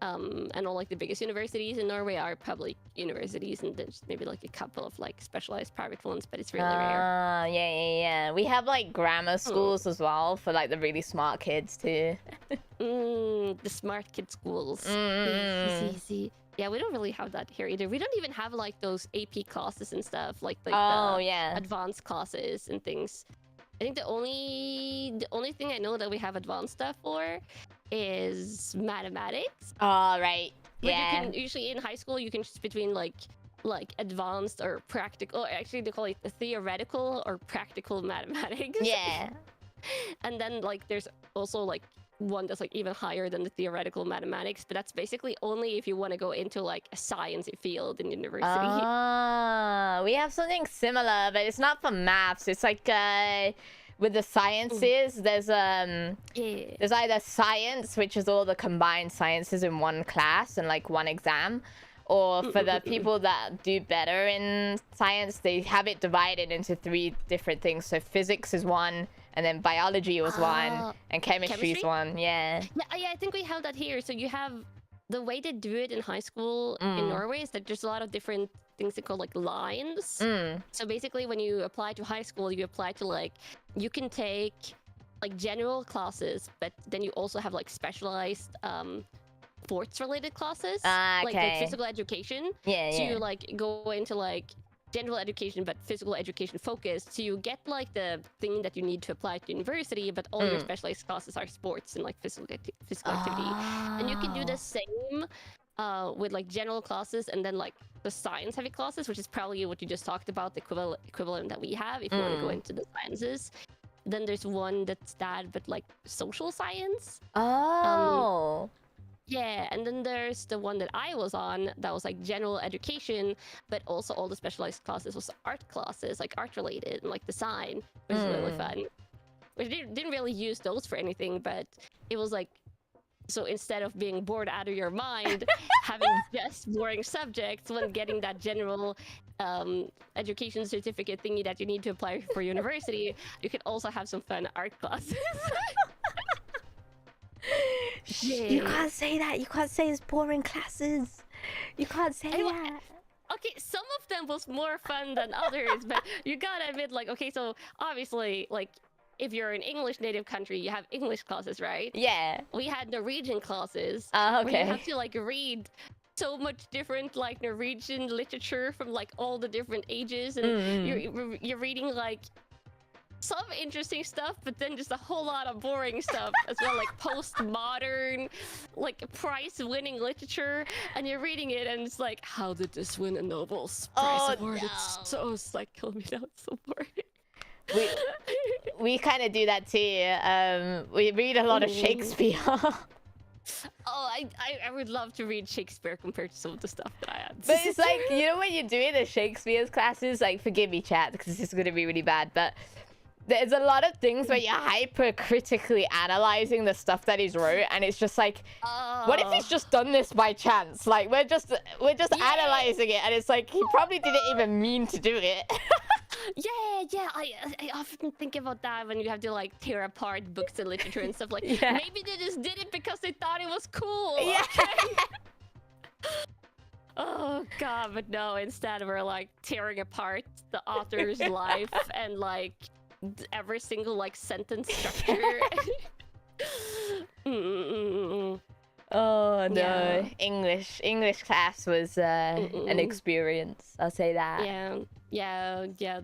and all like the biggest universities in Norway are public universities, and there's maybe like a couple of like specialized private ones, but it's really rare. Yeah. We have like grammar schools as well for like the really smart kids too. The smart kid schools. Easy. Yeah, we don't really have that here either. We don't even have like those AP classes and stuff, like the advanced classes and things. I think the only thing I know that we have advanced stuff for is mathematics. Oh, right. But you can usually in high school you can choose between like advanced or practical. Actually, they call it the theoretical or practical mathematics. Yeah. And then like there's also like one that's like even higher than the theoretical mathematics, but that's basically only if you want to go into like a science field in university. We have something similar, but it's not for maths. It's like with the sciences, there's either science, which is all the combined sciences in one class and like one exam, or for the people that do better in science, they have it divided into 3 different things. So physics is one, and then biology was one, and chemistry is one. Yeah, I think we have that here. So you have the way they do it in high school in Norway is that there's a lot of different things they call like lines. So basically, when you apply to high school, you apply to like you can take like general classes, but then you also have like specialized sports related classes, like physical education. So you like go into like general education but physical education focused, so you get like the thing that you need to apply to university, but all your specialized classes are sports and like physical activity. And you can do the same with like general classes, and then like the science heavy classes, which is probably what you just talked about, the equivalent that we have if you want to go into the sciences. Then there's one that's that, but like social science. Yeah, and then there's the one that I was on that was like general education, but also all the specialized classes was art classes, like art related and like design, which is really fun. We didn't really use those for anything, but it was like, so instead of being bored out of your mind, having just boring subjects when getting that general education certificate thingy that you need to apply for university, you could also have some fun art classes. You can't say that. You can't say it's boring classes. You can't say that. Okay, some of them was more fun than others, but you gotta admit, like, okay, so obviously, like, if you're an English native country, you have English classes, right? Yeah. We had Norwegian classes. Okay. Where you have to like read so much different like Norwegian literature from like all the different ages, and you're reading like some interesting stuff, but then just a whole lot of boring stuff as well, like postmodern, like prize-winning literature, and you're reading it, and it's like, how did this win a Nobel Prize award? No. It's so kill me now. It's so boring. We kind of do that too. We read a lot of Shakespeare. I would love to read Shakespeare compared to some of the stuff that I had. But it's like, you know, when you're doing the Shakespeare's classes, like, forgive me, chat, because this is going to be really bad, but there's a lot of things where you're hyper-critically analyzing the stuff that he's wrote, and it's just like, what if he's just done this by chance? Like, we're just analyzing it, and it's like, he probably didn't even mean to do it. Yeah. I often think about that when you have to like tear apart books and literature and stuff. Like, maybe they just did it because they thought it was cool. Yeah. Okay? Oh god, but no. Instead, we're like tearing apart the author's life and like every single like sentence structure. Oh no, yeah. English class was an experience. I'll say that. Yeah.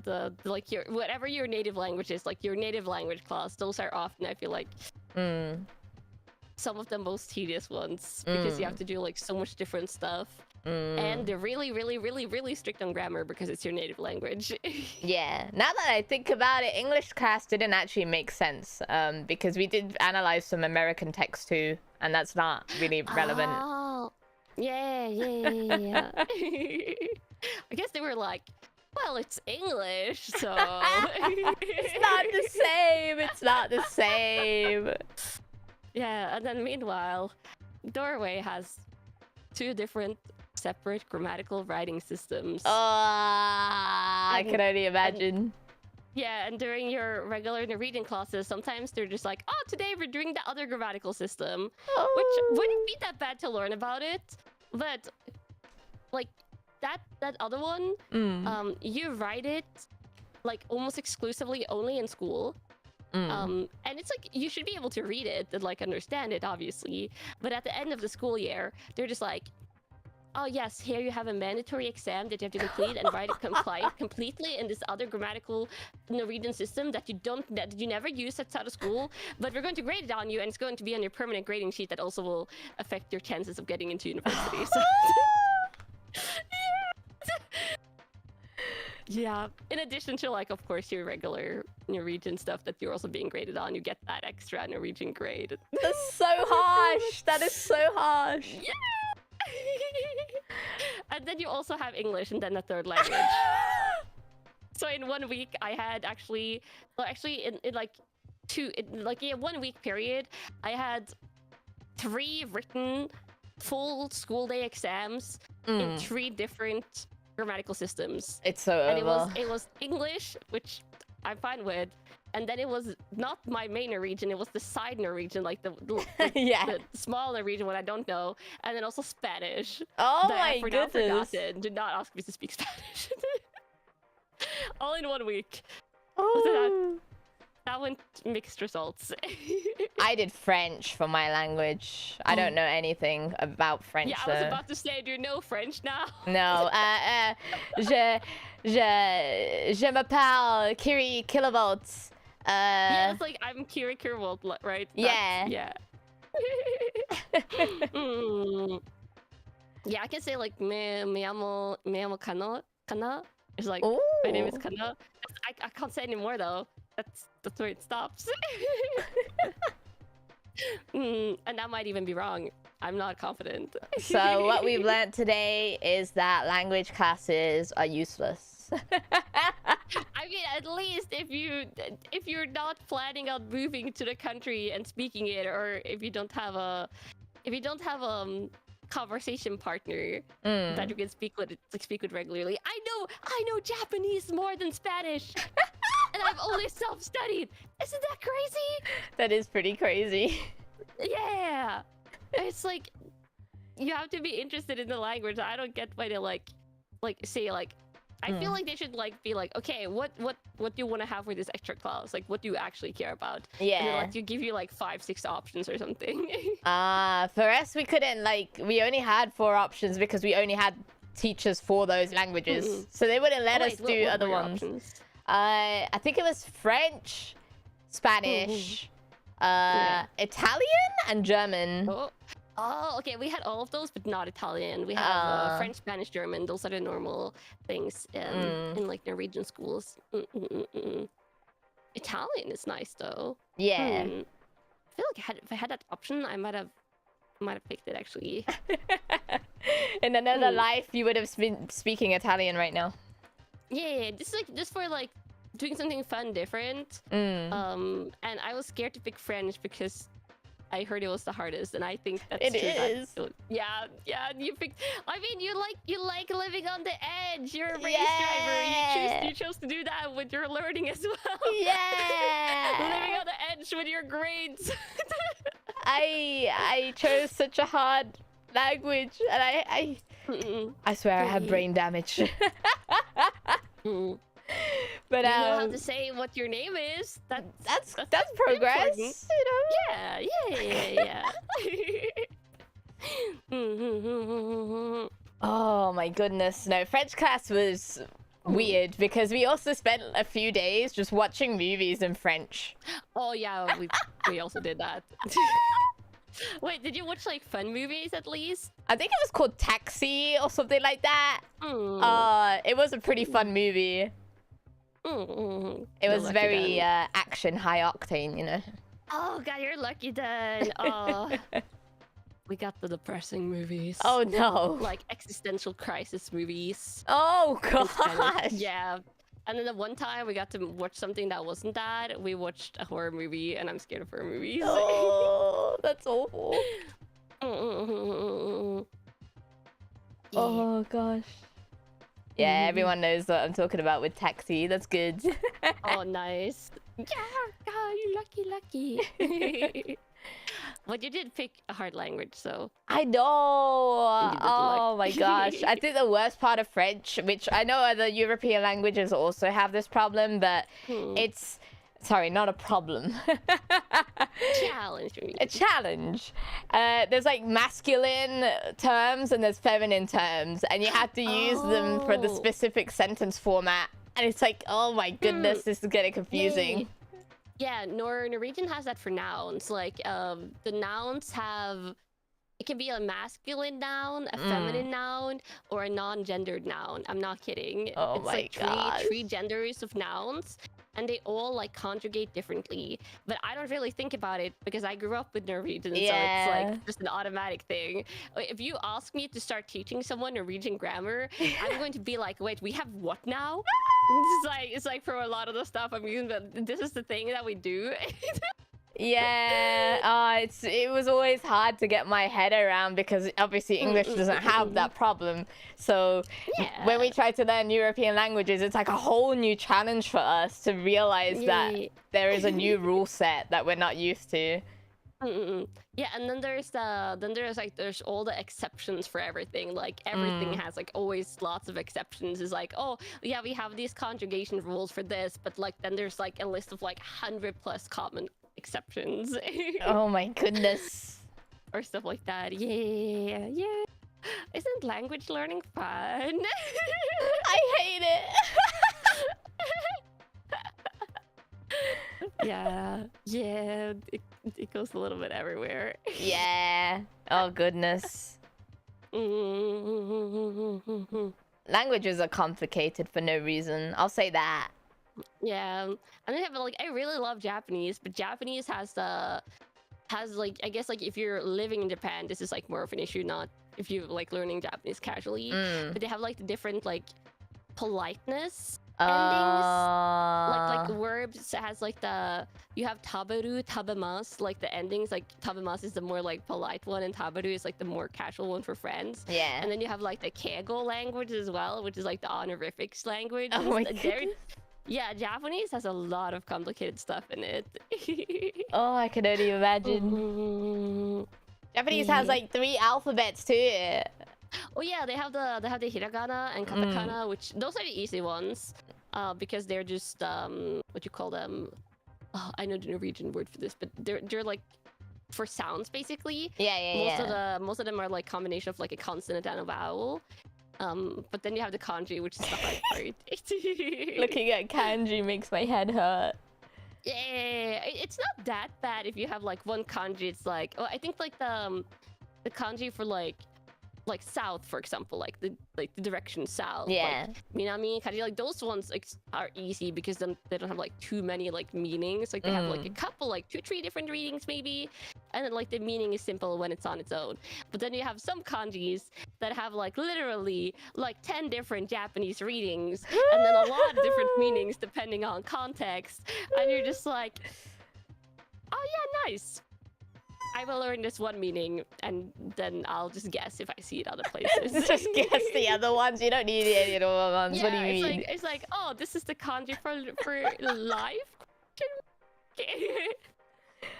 The like your whatever your native language is, like your native language class. Those are often, I feel like, some of the most tedious ones because you have to do like so much different stuff, and they're really strict on grammar because it's your native language. Yeah. Now that I think about it, English class didn't actually make sense because we did analyze some American text too. And that's not really relevant. Oh, yeah. I guess they were like, well, it's English, so... It's not the same. Yeah, and then meanwhile, Norway has 2 different separate grammatical writing systems. I can only imagine. Yeah, and during your regular Norwegian classes, sometimes they're just like, oh, today we're doing the other grammatical system, which wouldn't be that bad to learn about it, but like that other one, you write it like almost exclusively only in school. And it's like you should be able to read it and like understand it, obviously. But at the end of the school year, they're just like, oh yes, here you have a mandatory exam that you have to complete and write it completely in this other grammatical Norwegian system that you never use outside of school. But we're going to grade it on you, and it's going to be on your permanent grading sheet that also will affect your chances of getting into university. So yeah. In addition to like, of course, your regular Norwegian stuff that you're also being graded on, you get that extra Norwegian grade. That's so harsh. That is so harsh. Yeah. And then you also have English and then a third language. So in 1 week, I had actually in like 1 week period, I had 3 written full school day exams in 3 different grammatical systems. It's so and over. it was English, which I'm fine with, and then it was not my main Norwegian, it was the side Norwegian, like the small Norwegian one I don't know, and then also Spanish. Oh that my I for now goodness. forgotten. Do not ask me to speak Spanish. All in 1 week. Oh. That went mixed results. I did French for my language. I don't know anything about French. Yeah, I was about to say, do you know French now? No. Je m'appelle Kiri Kilovolt. Yeah, it's like I'm Kiri Kilovolt, right? Yeah. Yeah. Yeah, I can say like me llamo Kana. It's like my name is Kana. I can't say anymore though. That's where it stops. And that might even be wrong. I'm not confident. So what we've learned today is that language classes are useless. I mean, at least if you're not planning on moving to the country and speaking it, or if you don't have a conversation partner that you can speak with regularly. I know Japanese more than Spanish. And I've only self-studied. Isn't that crazy? That is pretty crazy. Yeah. It's like you have to be interested in the language. I don't get why they say I feel like they should be like, okay, what do you want to have for this extra class? Like, what do you actually care about? Yeah. And then give you 5-6 options or something. For us, we couldn't we only had 4 options because we only had teachers for those languages. So they wouldn't let us do what other were your ones. options? I think it was French, Spanish, Italian, and German. Oh, okay. We had all of those, but not Italian. We have French, Spanish, German. Those are the normal things in Norwegian schools. Italian is nice though. Yeah. I feel like if I had that option, I might have picked it actually. In another life, you would have been speaking Italian right now. Yeah, just for doing something fun, different. And I was scared to pick French because I heard it was the hardest, and I think that's true. It is. Yeah. You picked. I mean, you like living on the edge. You're a race driver. You chose to do that with your learning as well. Yeah. Living on the edge with your grades. I chose such a hard language, and I swear I have brain damage. But you know how to say what your name is. That's progress, important. you know. Yeah. Oh my goodness, no, French class was weird because we also spent a few days just watching movies in French. Oh yeah, we also did that. Wait, did you watch fun movies at least? I think it was called Taxi or something like that. It was a pretty fun movie. It was very action, high octane, you know. Oh god, you're lucky then. Oh, we got the depressing movies. Oh no. Existential crisis movies. Oh gosh. Yeah. And then the one time we got to watch something that wasn't that, we watched a horror movie, and I'm scared of horror movies. Oh, that's awful. Yeah. Oh gosh. Yeah, everyone knows what I'm talking about with taxi. That's good. Oh, nice. Yeah, you lucky. But you did pick a hard language, so I know. you did Oh luck. my gosh. I think the worst part of French, which I know other European languages also have this problem, but it's sorry, not a problem. Challenge me. A challenge. There's like masculine terms and there's feminine terms, and you have to use them for the specific sentence format. And it's like, oh my goodness, this is getting confusing. Yeah, Norwegian has that for nouns. Like, the nouns have... It can be a masculine noun, a feminine noun, or a non-gendered noun. I'm not kidding. Oh it's my like gosh. three genders of nouns, and they all like conjugate differently. But I don't really think about it because I grew up with Norwegian, so it's like just an automatic thing. If you ask me to start teaching someone Norwegian grammar, I'm going to be like, wait, we have what now? It's like for a lot of the stuff I'm using, but this is the thing that we do. Yeah, it was always hard to get my head around because obviously English doesn't have that problem. So when we try to learn European languages, it's like a whole new challenge for us to realize that there is a new rule set that we're not used to. Yeah, and then there's all the exceptions for everything. Like everything has like always lots of exceptions. It's like, oh yeah, we have these conjugation rules for this, but like then there's like a list of like 100+ common exceptions. Oh my goodness. Or stuff like that. Yeah. Isn't language learning fun? I hate it. Yeah, it goes a little bit everywhere. Yeah. Oh goodness. Languages are complicated for no reason. I'll say that. Yeah, and then I really love Japanese, but Japanese has like, I guess like if you're living in Japan, this is like more of an issue, not if you like learning Japanese casually. But they have like the different like politeness endings, like verbs has like you have taberu, tabemasu, like the endings, like tabemasu is the more like polite one and taberu is like the more casual one for friends. Yeah. And then you have like the keigo language as well, which is like the honorifics language. Oh my goodness. Yeah, Japanese has a lot of complicated stuff in it. Oh, I can only imagine. Japanese has like 3 alphabets too. Oh yeah, they have the hiragana and katakana, which those are the easy ones, because they're just what you call them. Oh, I know the Norwegian word for this, but they're like for sounds basically. Yeah. Most of them are like combination of like a consonant and a vowel. But then you have the kanji, which is the hard part. Looking at kanji makes my head hurt. Yeah, it's not that bad if you have like one kanji. It's like, oh, I think like the kanji for like south, for example, like the direction south. Yeah. Like Minami, Kaji, like those ones like are easy because then they don't have like too many like meanings. Like they have like a couple, like 2-3 different readings maybe, and then like the meaning is simple when it's on its own. But then you have some kanjis that have like literally like 10 different Japanese readings and then a lot of different meanings depending on context, and you're just like, oh yeah, nice. I will learn this one meaning, and then I'll just guess if I see it other places. Just guess the other ones. You don't need any other ones. Yeah, What do you mean? It's like, oh, this is the kanji for life?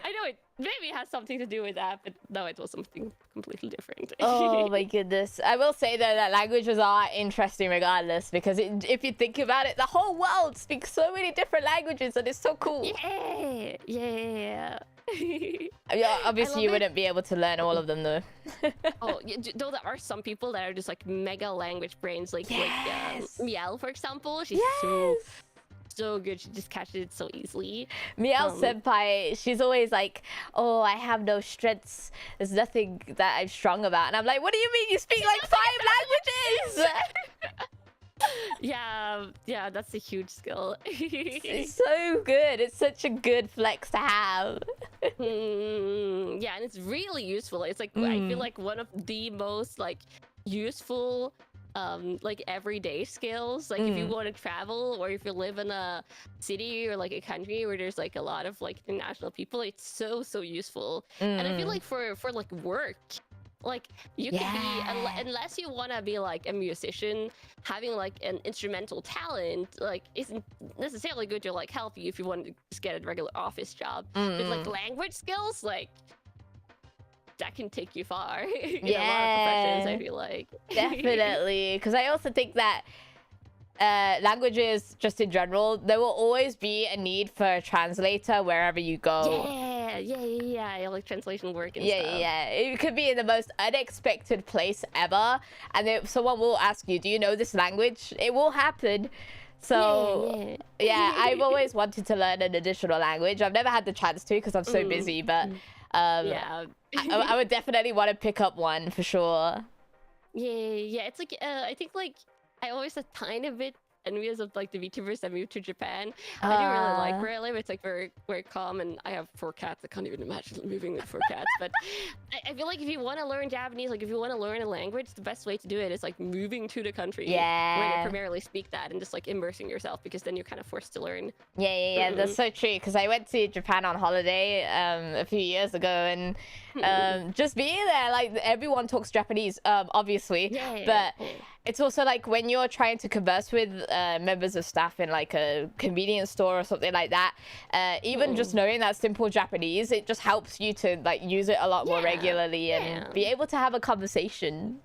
I know it maybe has something to do with that, but no, it was something completely different. Oh my goodness. I will say though that languages are interesting regardless, because if you think about it, the whole world speaks so many different languages and it's so cool. Yeah. Yeah, obviously you wouldn't be able to learn all of them though. Oh, yeah, though there are some people that are just like mega language brains, like Miel, for example. She's so good. She just catches it so easily. Miel senpai, she's always like, oh, I have no strengths. There's nothing that I'm strong about. And I'm like, what do you mean? You speak like 5 languages? Yeah, that's a huge skill. It's so good. It's such a good flex to have. Yeah, and it's really useful. It's like I feel like one of the most like useful like everyday skills. Like if you want to travel or if you live in a city or like a country where there's like a lot of like international people, it's so useful. And I feel like for like work, Like you could be unless you want to be like a musician, having like an instrumental talent like isn't necessarily good to like help you if you want to just get a regular office job. But like language skills, like that can take you far in a lot of professions, I feel like. Definitely, because I also think that languages just in general, there will always be a need for a translator wherever you go. Yeah, like translation work and stuff. Yeah, it could be in the most unexpected place ever, and if someone will ask you, do you know this language? It will happen. So yeah, I've always wanted to learn an additional language. I've never had the chance to because I'm so busy, but I would definitely want to pick up one for sure. Yeah, it's like I think like I always a tiny bit envious of like the VTubers that moved to Japan. I do really like where I live. It's like very calm, and I have 4 cats. I can't even imagine moving with 4 cats. But I feel like if you want to learn Japanese, like if you want to learn a language, the best way to do it is like moving to the country where they primarily speak that, and just like immersing yourself, because then you're kind of forced to learn. Yeah, that's so true. Because I went to Japan on holiday a few years ago, and just being there, like everyone talks Japanese, obviously, but it's also like when you're trying to converse with members of staff in like a convenience store or something like that, even just knowing that simple Japanese, it just helps you to like use it a lot more regularly and be able to have a conversation.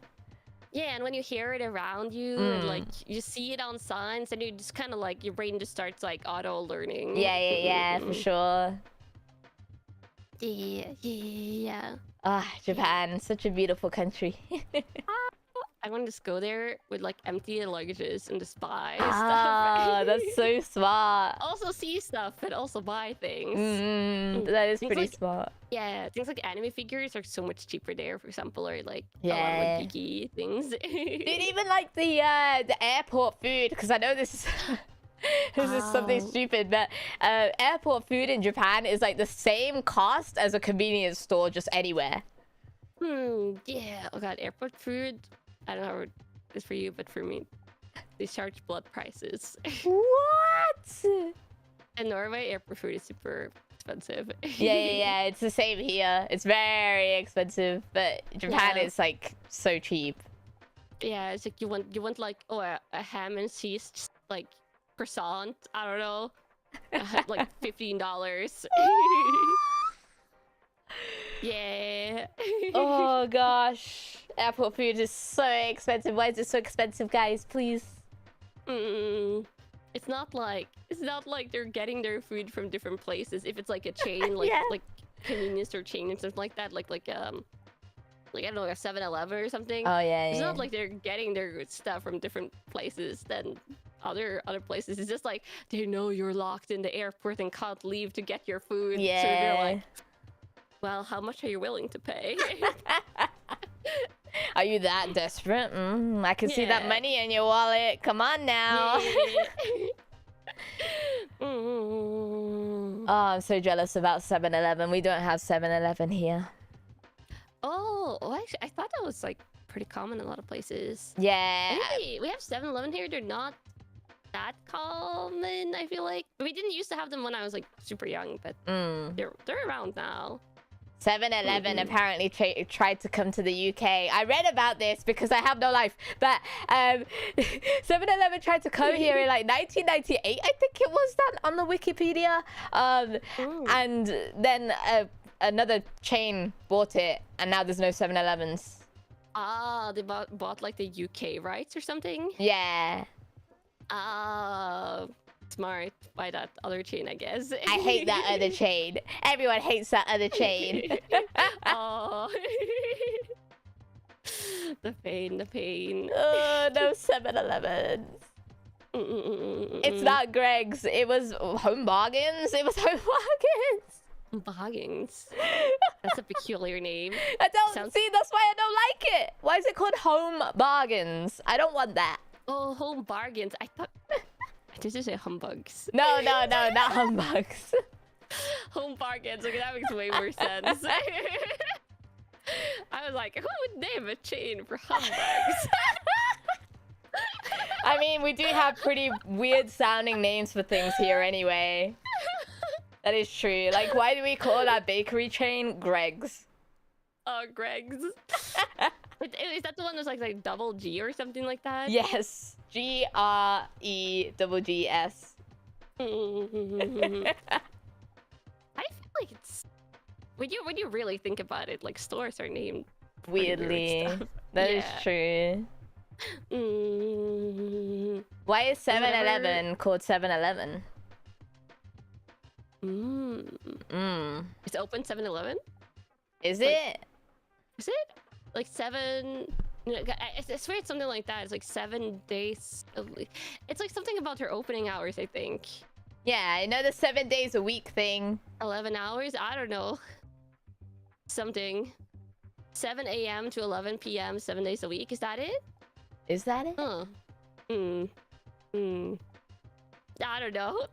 Yeah, and when you hear it around you and like you see it on signs, and you just kind of like your brain just starts like auto learning. Yeah, for sure. Yeah. Japan, such a beautiful country. I want to just go there with like empty luggages and just buy stuff. That's so smart. Also see stuff, but also buy things. That is things pretty like, smart. Yeah, things like anime figures are so much cheaper there, for example, or like a lot of like geeky things. Dude, even like the airport food, because I know this is this is something stupid, but airport food in Japan is like the same cost as a convenience store just anywhere. Yeah. Oh god, airport food. I don't know how it is for you, but for me, they charge blood prices. What? In Norway, airport food is super expensive. Yeah, it's the same here. It's very expensive, but Japan is like so cheap. Yeah, it's like you want like a ham and cheese like croissant. I don't know, like $15. Yeah. Oh gosh, airport food is so expensive. Why is it so expensive, guys? Please. It's not like they're getting their food from different places. If it's like a chain, like like convenience store chain and stuff like that, like I don't know, like a 7-Eleven or something. Oh yeah. It's not like they're getting their stuff from different places than other places. It's just like they know you're locked in the airport and can't leave to get your food. Yeah. So they're like, well, how much are you willing to pay? Are you that desperate? I can see that money in your wallet. Come on now. Oh, I'm so jealous about 7-Eleven. We don't have 7-Eleven here. Oh, actually, I thought that was like pretty common in a lot of places. Yeah. We have 7-Eleven here. They're not that common, I feel like. But we didn't used to have them when I was like super young, but they're around now. 7-Eleven apparently tried to come to the UK. I read about this because I have no life. But 7-Eleven tried to come here in like 1998. I think it was that on the Wikipedia. And then another chain bought it, and now there's no 7-Elevens. They bought like the UK rights or something? Yeah. Smart by that other chain, I guess. I hate that other chain. Everyone hates that other chain. Oh. The pain. Oh, no 7-Elevens. It's not Greg's. It was Home Bargains. It was Home Bargains. Bargains. That's a peculiar name. See, that's why I don't like it. Why is it called Home Bargains? I don't want that. Oh, Home Bargains. I thought... Did you say humbugs? No, not humbugs. Home Bargains. Okay, that makes way more sense. I was like, who would name a chain for humbugs? I mean, we do have pretty weird sounding names for things here anyway. That is true. Like, why do we call that bakery chain Greg's? Oh, Greg's. Is that the one that's like double G or something like that? Yes, GREGGS. I feel like it's when you really think about it, like stores are named pretty weird Weirdly, stuff. that is Yeah. true. Why is 7-Eleven called 7-Eleven? It's open 7-Eleven? Is Like- it? Is it? Like 7... No, I swear it's something like that. It's like 7 days a week. It's like something about their opening hours, I think. Yeah, I know the 7 days a week thing. 11 hours? I don't know. Something. 7 a.m. to 11 p.m. 7 days a week. Is that it? Is that it? Huh. I don't know.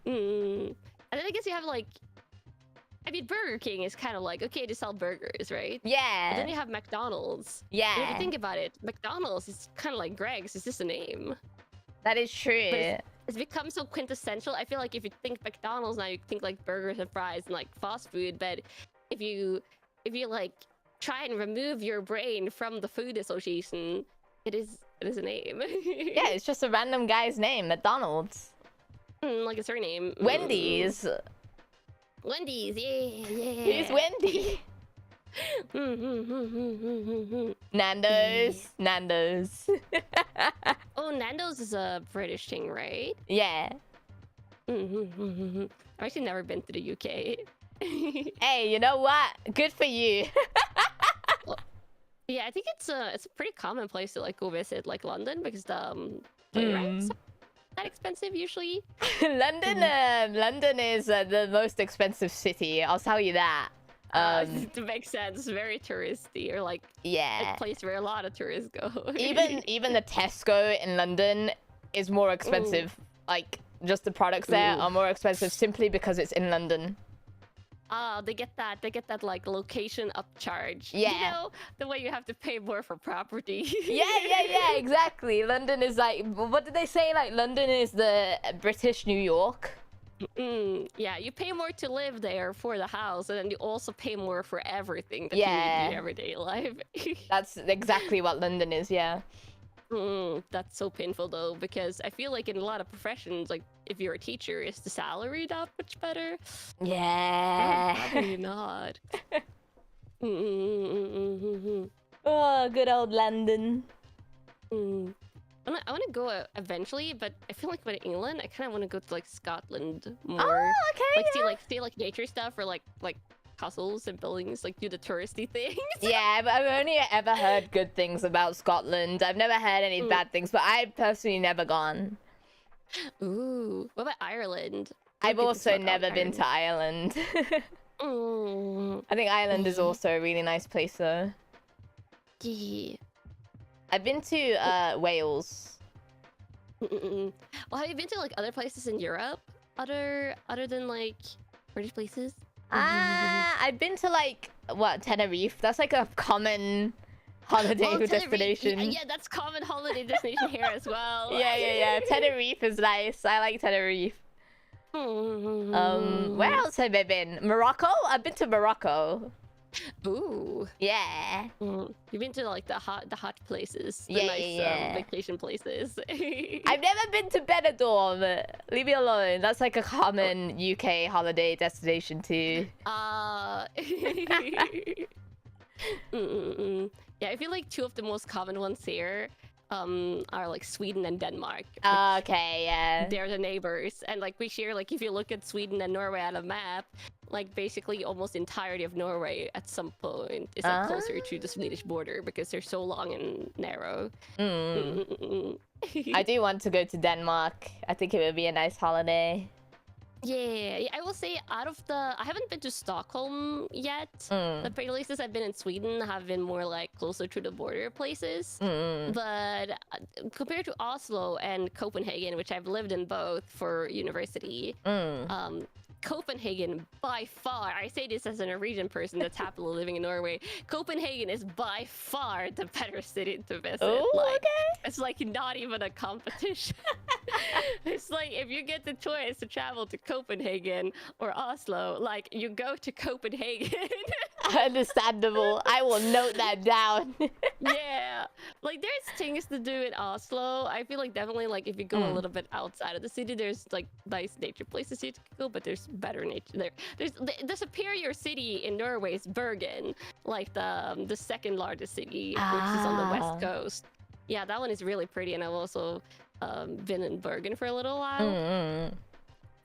And then I guess you have like... I mean, Burger King is kind of like, okay, they sell burgers, right? But Yeah. then you have McDonald's. And if Yeah. you think about it, McDonald's is kind of like Greg's. It's just a name. That is true. But it's become so quintessential. I feel like if you think McDonald's now, you think like burgers and fries and like fast food. But if you like try and remove your brain from the food association, it is a name. Yeah, it's just a random guy's name, McDonald's. Like a surname. Wendy's. Wendy's, yeah. Who's Wendy? Nando's. Nando's. Oh, Nando's is a British thing, right? Yeah. I've actually never been to the UK. Hey, you know what? Good for you. Yeah, I think it's a pretty common place to like go visit, like London, because the plane rides aren't that expensive usually. London is the most expensive city. I'll tell you that. To make sense, very touristy, or like a Yeah. place where a lot of tourists go. Even the Tesco in London is more expensive. Like just the products there are more expensive simply because it's in London. They get that like location upcharge. Yeah. You know, the way you have to pay more for property. Yeah, exactly. London is like, what did they say? Like London is the British New York. Yeah, you pay more to live there for the house, and then you also pay more for everything that you need Yeah. in your everyday life. That's exactly what London is, yeah. That's so painful though, because I feel like in a lot of professions, like if you're a teacher, is the salary that much better? Yeah. Probably not. Oh, good old London. I want to go eventually, but I feel like with England, I kind of want to go to like Scotland more. Oh, okay. Like see like nature stuff, or like castles and buildings, like do the touristy things. Yeah, but I've only ever heard good things about Scotland. I've never heard any bad things, but I've personally never gone. Ooh, what about Ireland? I've also never been to Ireland. I think Ireland is also a really nice place though. Yeah. I've been to Wales. Well, have you been to like other places in Europe, other than like British places? I've been to like Tenerife. That's like a common holiday Tenerife. destination. Yeah, that's common holiday destination here as well. Yeah. Tenerife is nice. I like Tenerife. Where else have I been? Morocco? I've been to Morocco. Ooh. Yeah. You've been to like the hot places, the Yeah, nice yeah. vacation places. I've never been to Benidorm. Leave me alone. That's like a common UK holiday destination too. Yeah, I feel like two of the most common ones here are like Sweden and Denmark. Okay, yeah. They're the neighbors, and like we share, like if you look at Sweden and Norway on a map, like basically almost the entirety of Norway at some point is like closer to the Swedish border because they're so long and narrow. I do want to go to Denmark. I think it would be a nice holiday. Yeah, I will say I haven't been to Stockholm yet. The places I've been in Sweden have been more like closer to the border places. But compared to Oslo and Copenhagen, which I've lived in both for university, Copenhagen by far, I say this as a Norwegian person that's happily living in Norway, Copenhagen is by far the better city to visit. Oh, like, okay. It's like not even a competition. It's like if you get the choice to travel to Copenhagen or Oslo, like you go to Copenhagen. Understandable. I will note that down. Yeah, like there's things to do in Oslo. I feel like definitely like if you go a little bit outside of the city, there's like nice nature places you can go, but there's better nature there. There's the superior city in Norway is Bergen, like the second largest city, which is on the west coast. Yeah, that one is really pretty, and I've also been in Bergen for a little while.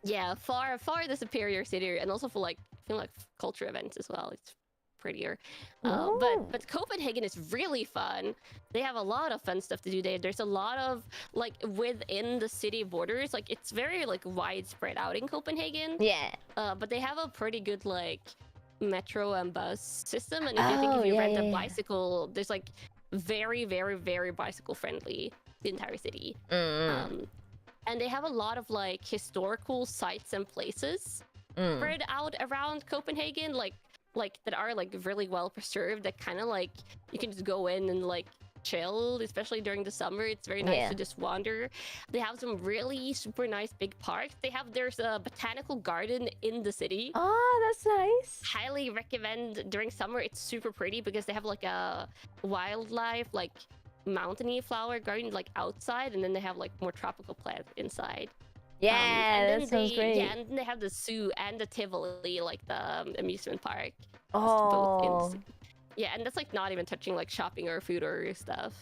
Yeah, far the superior city, and also for like I feel like culture events as well. It's prettier. But Copenhagen is really fun. They have a lot of fun stuff to do there. There's a lot of like within the city borders, like it's very like widespread out in Copenhagen. Yeah. But they have a pretty good like metro and bus system. And if you rent a bicycle, there's like very bicycle friendly the entire city. And they have a lot of like historical sites and places spread out around Copenhagen, like that are like really well preserved, that kind of like you can just go in and like chill, especially during the summer. It's very nice to just wander. They have some really super nice big parks. There's a botanical garden in the city. Oh, that's nice. Highly recommend during summer. It's super pretty because they have like a wildlife like mountainy flower garden like outside, and then they have like more tropical plants inside. Yeah, that sounds great. Yeah, and they have the zoo and the Tivoli, like the amusement park. Oh. Yeah, and that's like not even touching like shopping or food or stuff.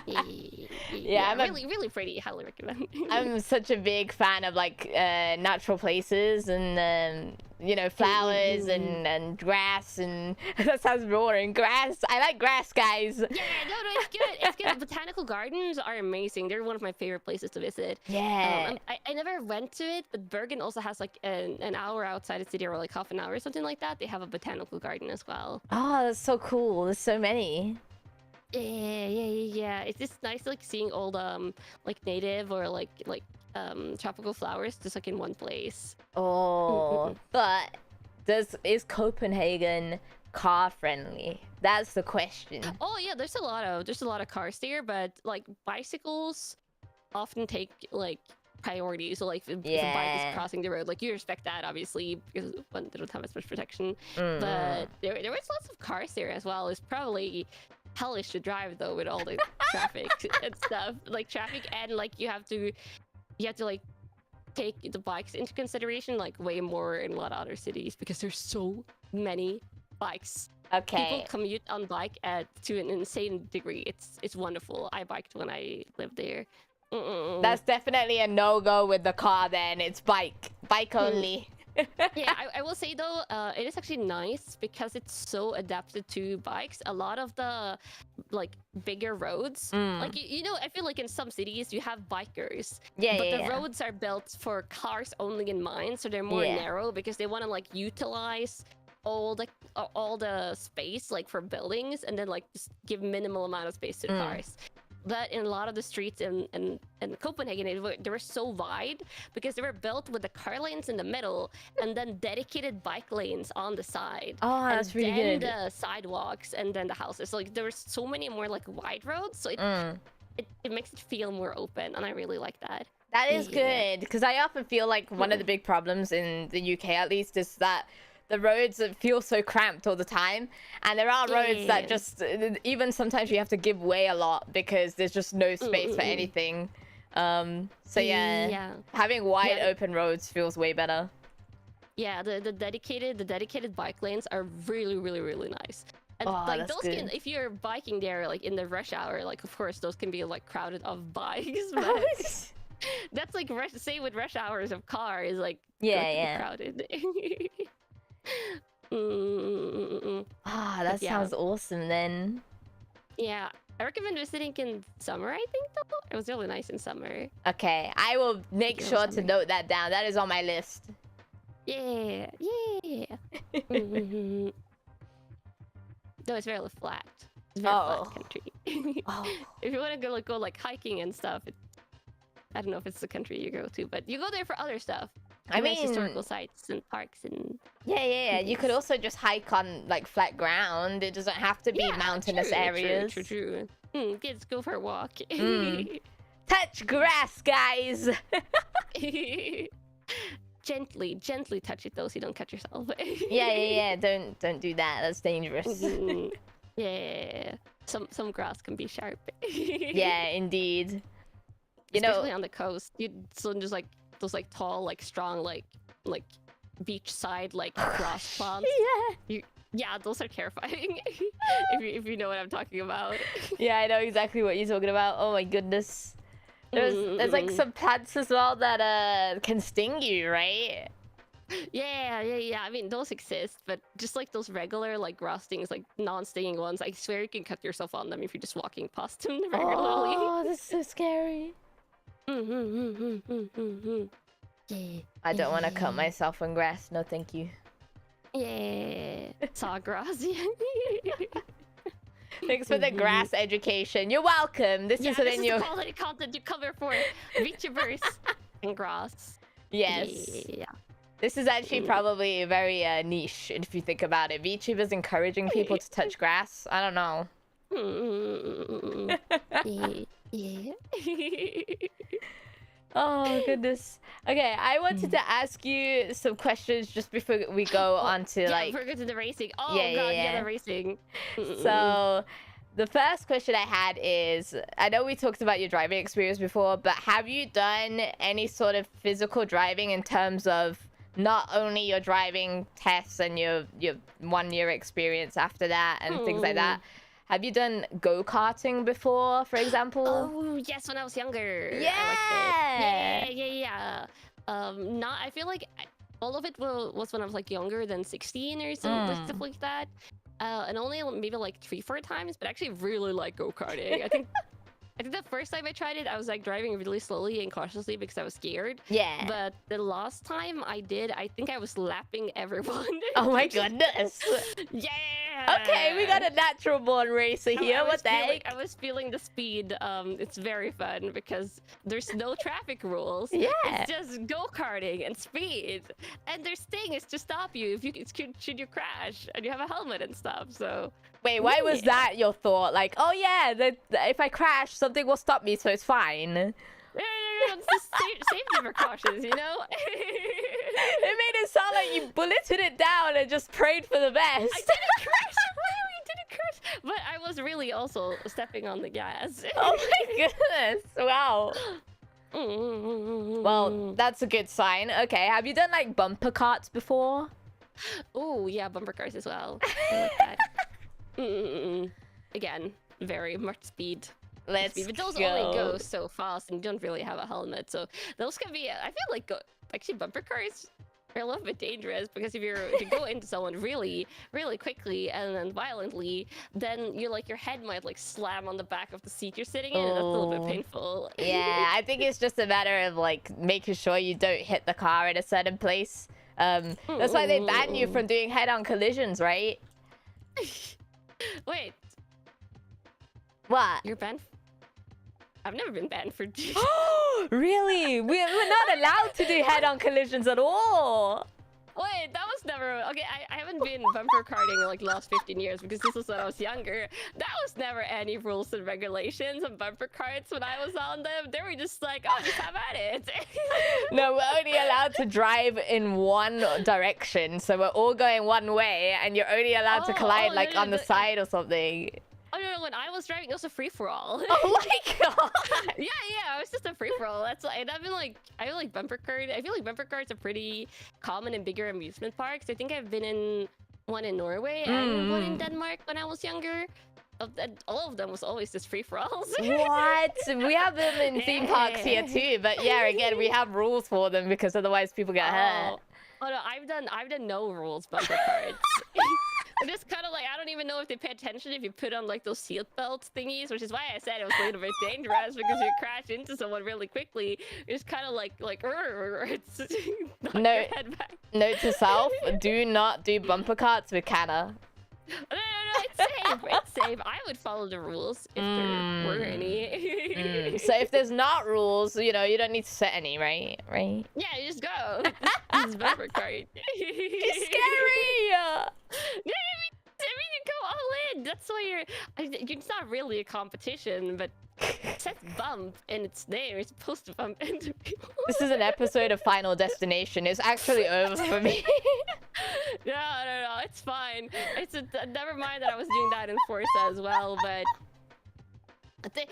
Yeah, really pretty. Highly recommend. I'm such a big fan of like natural places and you know, flowers and grass, and that sounds boring. Grass. I like grass, guys. Yeah, no, it's good. It's good. Botanical gardens are amazing. They're one of my favorite places to visit. Yeah. I never went to it, but Bergen also has like an hour outside the city, or like half an hour or something like that. They have a botanical garden as well. Oh, that's so cool. There's so many. Yeah. It's just nice like seeing all the like native or like tropical flowers just like in one place. Oh, but is Copenhagen car friendly? That's the question. Oh yeah, there's a lot of cars there, but like bicycles often take like priority. So like if a bike is crossing the road, like you respect that obviously because one, they don't have as much protection. But there was lots of cars there as well. It's probably hellish to drive though with all the traffic and stuff. Like traffic, and like you have to like take the bikes into consideration like way more in a lot of other cities because there's so many bikes. Okay. People commute on bike to an insane degree. It's wonderful. I biked when I lived there. That's definitely a no-go with the car then. It's bike only. Yeah, I will say though, it is actually nice because it's so adapted to bikes. A lot of the like bigger roads, like you know, I feel like in some cities you have bikers, but the roads are built for cars only in mind, so they're more narrow because they want to like utilize all the space like for buildings, and then like just give minimal amount of space to the cars. But in a lot of the streets in Copenhagen, they were so wide because they were built with the car lanes in the middle and then dedicated bike lanes on the side. Oh, that's really good. And then the sidewalks and then the houses. So like there were so many more like wide roads. So it makes it feel more open, and I really like that. That is good, because I often feel like one of the big problems in the UK, at least, is that the roads feel so cramped all the time, and there are roads that just even sometimes you have to give way a lot because there's just no space for anything. So having wide open roads feels way better. Yeah, the dedicated bike lanes are really nice. And like those good. can, if you're biking there like in the rush hour, like of course those can be like crowded of bikes, but that's like same with rush hours of cars, like crowded. That sounds awesome then. Yeah, I recommend visiting in summer, I think though. It was really nice in summer. Okay, I will make sure to note that down. That is on my list. Yeah. Though it's very flat. It's very flat country. If you want to go like hiking and stuff, I don't know if it's the country you go to, but you go there for other stuff. I mean, historical sites and parks and you could also just hike on like flat ground. It doesn't have to be mountainous areas. True. Kids, go for a walk. Touch grass, guys. gently touch it though, so you don't cut yourself. Yeah. Don't do that. That's dangerous. Mhm. Yeah. Some grass can be sharp. Yeah, indeed. Especially on the coast, so just like those like tall, like strong, like beachside like grass plants. Yeah, those are terrifying. if you know what I'm talking about. Yeah, I know exactly what you're talking about. Oh my goodness. There's like some plants as well that can sting you, right? Yeah. I mean, those exist, but just like those regular like grass stings, like non-stinging ones, I swear you can cut yourself on them if you're just walking past them regularly. Oh, that's so scary. I don't want to cut myself on grass. No, thank you. Yeah, sawgrass. Thanks for the grass education. You're welcome. This is the quality content you cover for VTubers and grass. Yes. Yeah. This is actually probably very niche if you think about it. VTubers encouraging people to touch grass. I don't know. Yeah. Oh goodness. Okay, I wanted to ask you some questions just before we go on to like. Before we go to the racing. Oh god, the racing. So, the first question I had is, I know we talked about your driving experience before, but have you done any sort of physical driving in terms of not only your driving tests and your 1 year experience after that and things like that? Have you done go-karting before, for example? Oh, yes, when I was younger. Yeah! I liked it. Yeah. I feel like all of it was when I was like younger than 16 or something, stuff like that. And only maybe like 3-4 times, but I actually really like go-karting. I think the first time I tried it, I was like driving really slowly and cautiously because I was scared. Yeah. But the last time I did, I think I was lapping everyone. Oh my goodness. Yeah. Okay, we got a natural born racer here. What the heck? I was feeling the speed. It's very fun because there's no traffic rules. Yeah. It's just go-karting and speed. And their thing is to stop you if should you crash and you have a helmet and stuff. So wait, why was that your thought? Like, oh yeah, if I crash, something will stop me, so it's fine. No, it's just safety precautions, you know? It made it sound like you bulleted it down and just prayed for the best. I didn't crash! I didn't crash! But I was really also stepping on the gas. Oh my goodness, wow. Well, that's a good sign. Okay, have you done like bumper carts before? Oh, yeah, bumper cars as well. I like that. Again, very much speed. But those only go so fast and you don't really have a helmet, so those can be, I feel like actually bumper cars are a little bit dangerous because if you go into someone really quickly and then violently, then your head might like slam on the back of the seat you're sitting in, and that's a little bit painful. Yeah, I think it's just a matter of like making sure you don't hit the car at a certain place. That's why they ban you from doing head-on collisions, right? Wait. What? You're banned? I've never been banned for... Really? We're not allowed to do head-on collisions at all. Wait, that was never... Okay, I haven't been bumper karting in like the last 15 years because this was when I was younger. That was never any rules and regulations on bumper carts when I was on them. They were just like, oh, just have at it. No, we're only allowed to drive in one direction. So we're all going one way and you're only allowed to collide on the side or something. Oh no, when I was driving, it was a free-for-all. Oh my god! Yeah, it was just a free-for-all. That's and I feel like bumper cart. I feel like bumper carts are pretty common in bigger amusement parks. I think I've been in one in Norway and one in Denmark when I was younger. All of them was always just free-for-alls. What? We have them in theme parks here too, but yeah, again, we have rules for them because otherwise people get hurt. Oh no, I've done no rules bumper carts. Just kind of like, I don't even know if they pay attention if you put on like those seatbelt thingies, which is why I said it was a little bit dangerous because you crash into someone really quickly. It's kind of like it's no, note to self: do not do bumper carts with Canna. No, it's safe. It's safe. I would follow the rules if there were any. So if there's not rules, you don't need to set any, right? Yeah, you just go. This is bumper cart. It's scary. Yeah, me mean, you go all in. That's why it's not really a competition, but it says bump in its name. You're supposed to bump into people. This is an episode of Final Destination. It's actually over for me. No, it's fine. Never mind that I was doing that in Forza as well, but there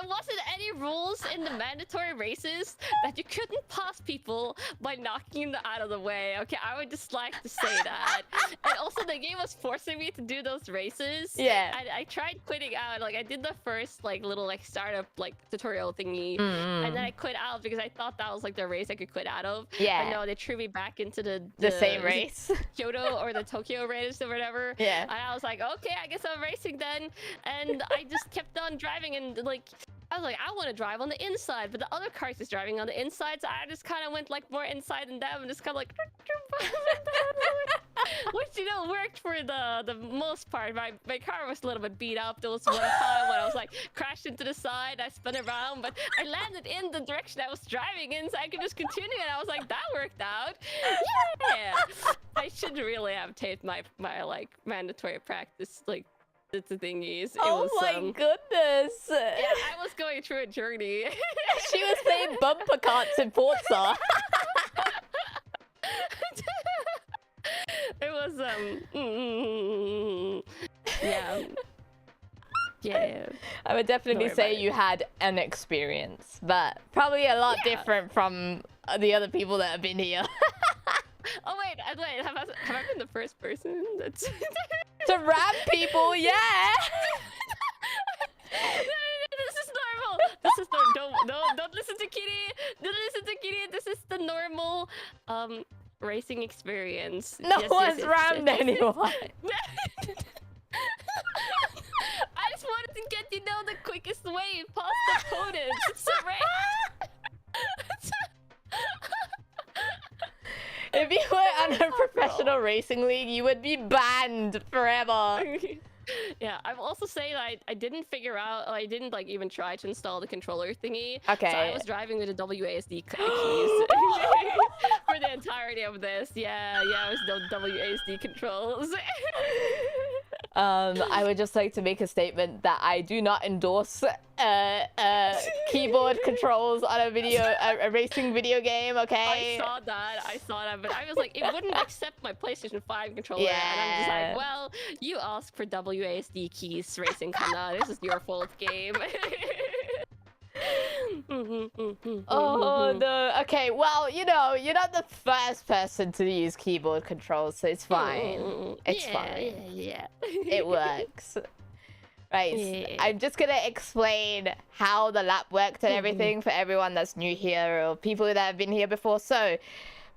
wasn't any rules in the mandatory races that you couldn't pass people by knocking them out of the way. Okay, I would just like to say that. And also, the game was forcing me to do those races. Yeah. And I tried quitting out. Like, I did the first little startup tutorial thingy, and then I quit out because I thought that was like the race I could quit out of. Yeah. But no, they threw me back into the same race. Kyoto or the Tokyo race or whatever. Yeah. And I was like, okay, I guess I'm racing then. And I just kept on driving, and I was like, I want to drive on the inside, but the other cars is driving on the inside, so I just kind of went more inside than them, and just kind of which worked for the most part. My car was a little bit beat up. There was one time when I was crashed into the side. I spun around, but I landed in the direction I was driving in, so I could just continue. And I was like, that worked out. Yeah. I should really have taped my mandatory practice the thingies. Oh my goodness! Yeah, I was going through a journey. She was playing bumper carts in Forza. It was yeah. I would definitely say you had an experience, but probably a lot different from the other people that have been here. Oh wait, have I been the first person that's to ram people? Yeah. This is normal. This is don't listen to Kiri. Don't listen to Kiri. This is the normal racing experience. No one's rammed anyone. I just wanted to get the quickest way past the opponents. It's a race. If you were on a professional racing league, you would be banned forever. Yeah, I'm also saying I didn't figure out, I didn't even try to install the controller thingy. Okay. So I was driving with the WASD keys for the entirety of this. Yeah, it was the WASD controls. I would just like to make a statement that I do not endorse keyboard controls on a racing video game. Okay. I saw that, but I was like, it wouldn't accept my PlayStation 5 controller, and I'm just like, well, you asked for WASD keys, Racing Kana. This is your fault, game. Oh no. Okay, well, you're not the first person to use keyboard controls, so it's fine. It's fine. Yeah. It works. Right. Yeah. I'm just gonna explain how the lap worked and everything for everyone that's new here or people that have been here before. So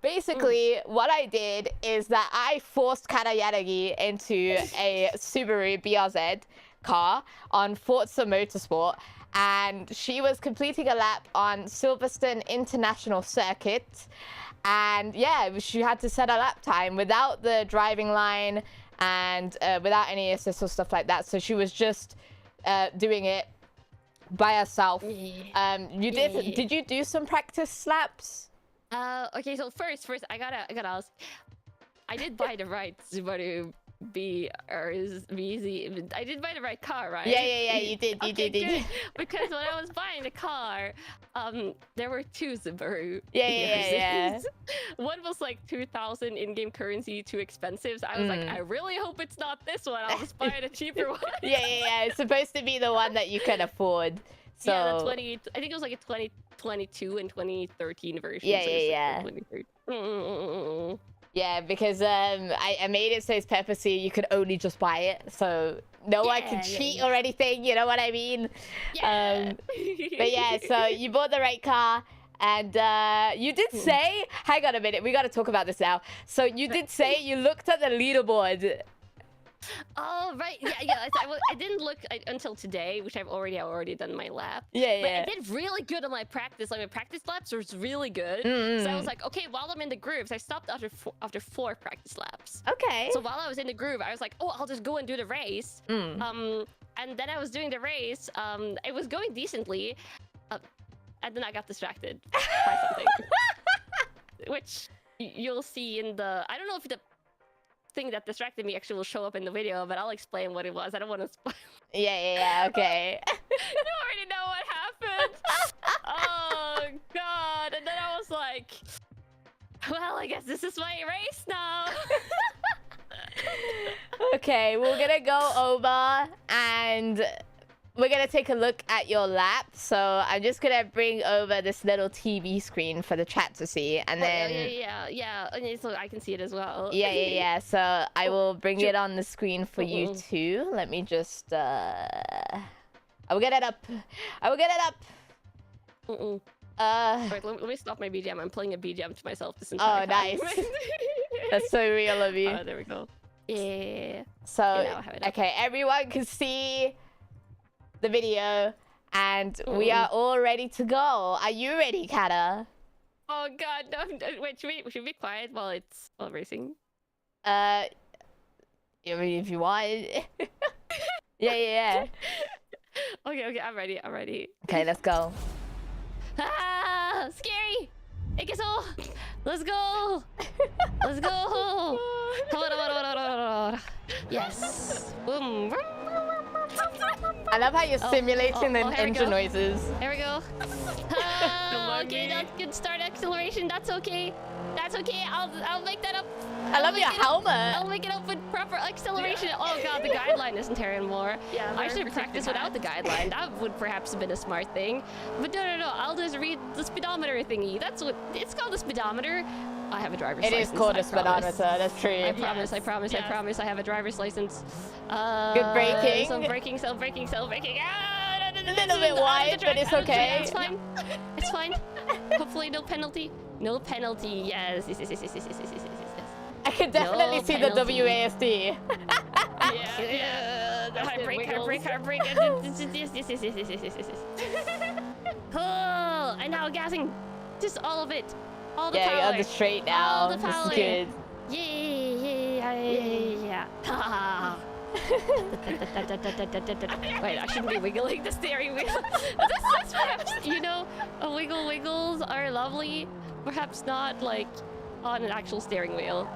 basically, what I did is that I forced Karayaragi into a Subaru BRZ car on Forza Motorsport, and she was completing a lap on Silverstone International Circuit, and yeah, she had to set a lap time without the driving line and without any assist or stuff like that. So she was just doing it by herself. Did you do some practice laps? Okay, so first I gotta ask, I did buy the right Subaru BZ. I did buy the right car, right? Yeah, you did. You did. Because when I was buying the car, there were two Subaru. Yeah. One was 2,000 in-game currency, too expensive. So I was like, I really hope it's not this one. I'll just buy the cheaper one. Yeah. It's supposed to be the one that you can afford. So yeah, I think it was a 2022 and 2013 version. Yeah. Yeah, because I made it so it's purposely you could only just buy it, so no one can cheat or anything, you know what I mean? Yeah. But yeah, so you bought the right car, and you did say, hang on a minute, we got to talk about this now. So you did say you looked at the leaderboard. Oh, right. Yeah. I didn't look until today, which I've already done my lap. Yeah. But I did really good on my practice. My practice laps was really good. So I was like, okay, while I'm in the grooves, I stopped after 4 practice laps. Okay. So while I was in the groove, I was like, oh, I'll just go and do the race. And then I was doing the race. It was going decently. And then I got distracted by something. Which you'll see in the... I don't know if thing that distracted me actually will show up in the video, but I'll explain what it was. I don't want to spoil. Yeah, okay. You already know what happened. Oh god! And then I was like, well, I guess this is my race now. Okay, we're gonna go over and we're gonna take a look at your lap. So I'm just gonna bring over this little TV screen for the chat to see, and then yeah. And so I can see it as well. yeah. So I will bring it on the screen for you too. Let me just I will get it up. Wait, let me stop my BGM. I'm playing a BGM to myself this entire time. Oh, nice. That's so real of you. Oh, there we go. Yeah. So, now I have it up. okay, everyone can see the video, and we are all ready to go. Are you ready, Kata? Oh god, no. Wait, should we be quiet while racing? I mean, if you want. Yeah. Okay, I'm ready. Okay, let's go. Ah, scary! Ikeso! Let's go! Let's go! Hold on. Yes. Boom. I love how you're simulating the engine noises. There we go. Okay, that's good start acceleration. That's okay. I'll make that up. I love your helmet. I'll make it up with proper acceleration. Oh god, the guideline isn't here anymore. Yeah, I should have practiced without the guideline. That would perhaps have been a smart thing. But no. I'll just read the speedometer thingy. That's what it's called, a speedometer. I have a driver's license. It is called a speedometer. That's true. I promise. I promise. I have a driver's license. Good braking. Self braking. Ah, A little bit wide, but it's okay. It's fine. Hopefully, no penalty. No penalty. Yes. I can definitely see the WASD. Yeah. Hard brake. Yes. Oh, and now gassing. Just all of it. All the power. Yeah, on the straight now. All the power. This is good. Yeah. Wait, I shouldn't be wiggling the steering wheel. This is perhaps, wiggles are lovely. Perhaps not like on an actual steering wheel.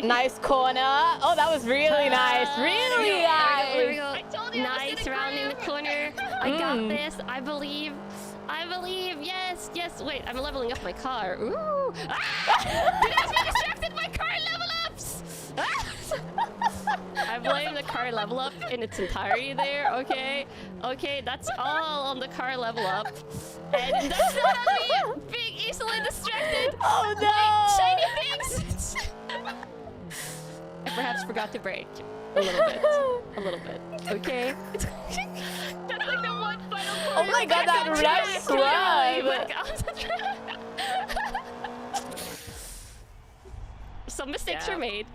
Nice corner. Oh, that was really nice. Really nice. There we go. I told you nice rounding the corner. I got this. I believe. Yes. Wait, I'm leveling up my car. Ooh. Ah! You guys be distracted by car level ups. I blame the car level up in its entirety there. Okay, that's all on the car level up. And that's not me being easily distracted. Oh no! By shiny things. I perhaps forgot to brake a little bit. Okay. That's like the one final point. Oh my god, that right swerve! Some mistakes were made.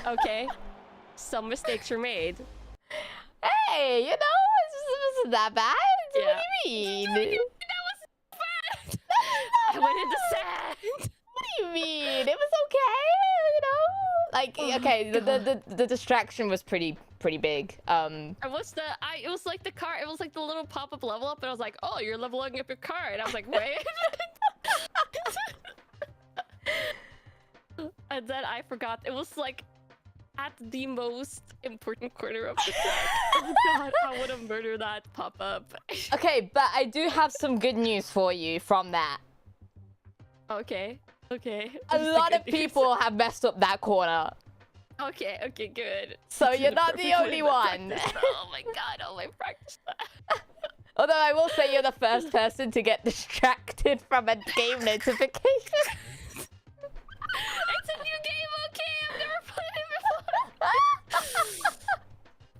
Okay. Some mistakes were made. Hey, it wasn't that bad. What do you mean? That was bad. I went into sand. What do you mean? It was okay, okay, the distraction was pretty big. It was like the car. It was like the little pop-up level up, and I was like, oh, you're leveling up your car, and I was like, wait. And then I forgot. It was like at the most important corner of the track. Oh god, I would have murdered that pop-up. Okay, but I do have some good news for you from that. Okay. A lot of people have messed up that corner. Okay, good. So you're not the only one. Oh my god, I practiced that. Although I will say you're the first person to get distracted from a game notification. It's a new game, okay? I've never played it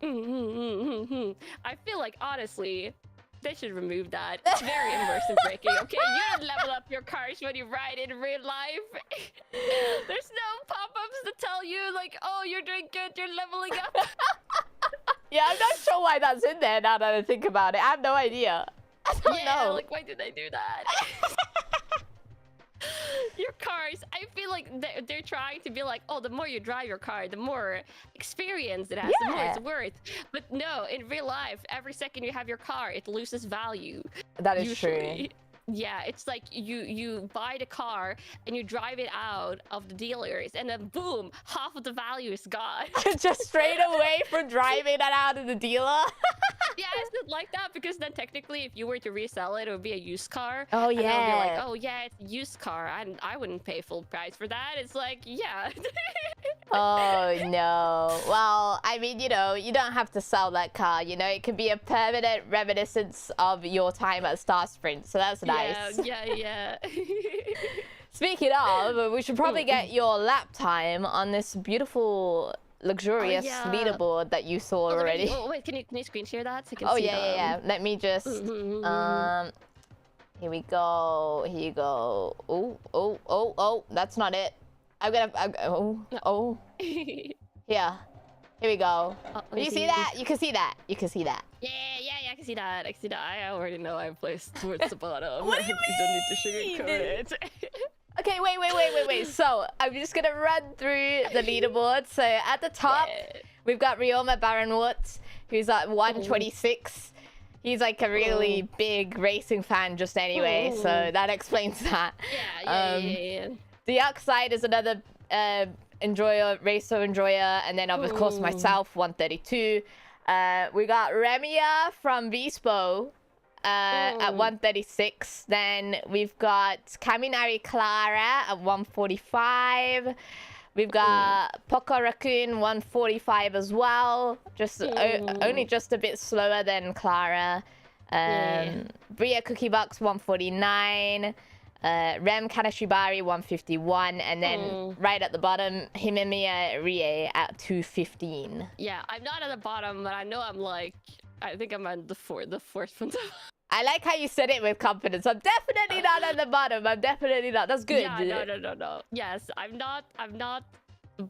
before. I feel like, honestly, they should remove that. It's very immersive braking, okay? You don't level up your cars when you ride in real life. There's no pop-ups to tell you, like, oh, you're doing good, you're leveling up. Yeah, I'm not sure why that's in there now that I think about it. I have no idea. I don't know. Like, why did they do that? Your cars, I feel like they're trying to be like, oh, the more you drive your car, the more experience it has, the more it's worth. But no, in real life, every second you have your car, it loses value. That is true. Yeah, it's like you buy the car and you drive it out of the dealers, and then boom, half of the value is gone. Just straight away from driving that out of the dealer. Yeah, it's not like that, because then technically, if you were to resell it, it would be a used car. Oh, And they'll be yeah. like, oh yeah, it's a used car. I wouldn't pay full price for that. It's like, yeah. Oh no. Well, I mean, you know, you don't have to sell that car. You know, it could be a permanent reminiscence of your time at Star Sprint. So that's nice. Yeah. Speaking of, we should probably get your lap time on this beautiful, luxurious leaderboard that you saw already. Wait, can you screen share that? So I can Oh see yeah. Let me just here we go. Here you go. Oh, that's not it. Yeah. Here we go. You see that? You can see that. You can see that. Yeah, I can see that. I can see that. I already know I placed towards the bottom. What do you don't need to sugarcoat it. Okay, wait. So I'm just gonna run through the leaderboard. So at the top, we've got Rioma Baronwort, who's at 126. He's like a really big racing fan just anyway, so that explains that. Yeah. The Oxide is another racer enjoyer, and then of course myself, 132. We got Remia from Vispo at 136. Then we've got Kaminari Clara at 145. We've got Poco Raccoon 145 as well. Just only just a bit slower than Clara. Bria Cookie Box 149. Rem Kanashibari 151, and then right at the bottom, Himemiya Rie at 215. Yeah, I'm not at the bottom, but I know I think I'm at the fourth one. I like how you said it with confidence. I'm definitely not at the bottom. I'm definitely not. That's good. Yeah, no. Yes, I'm not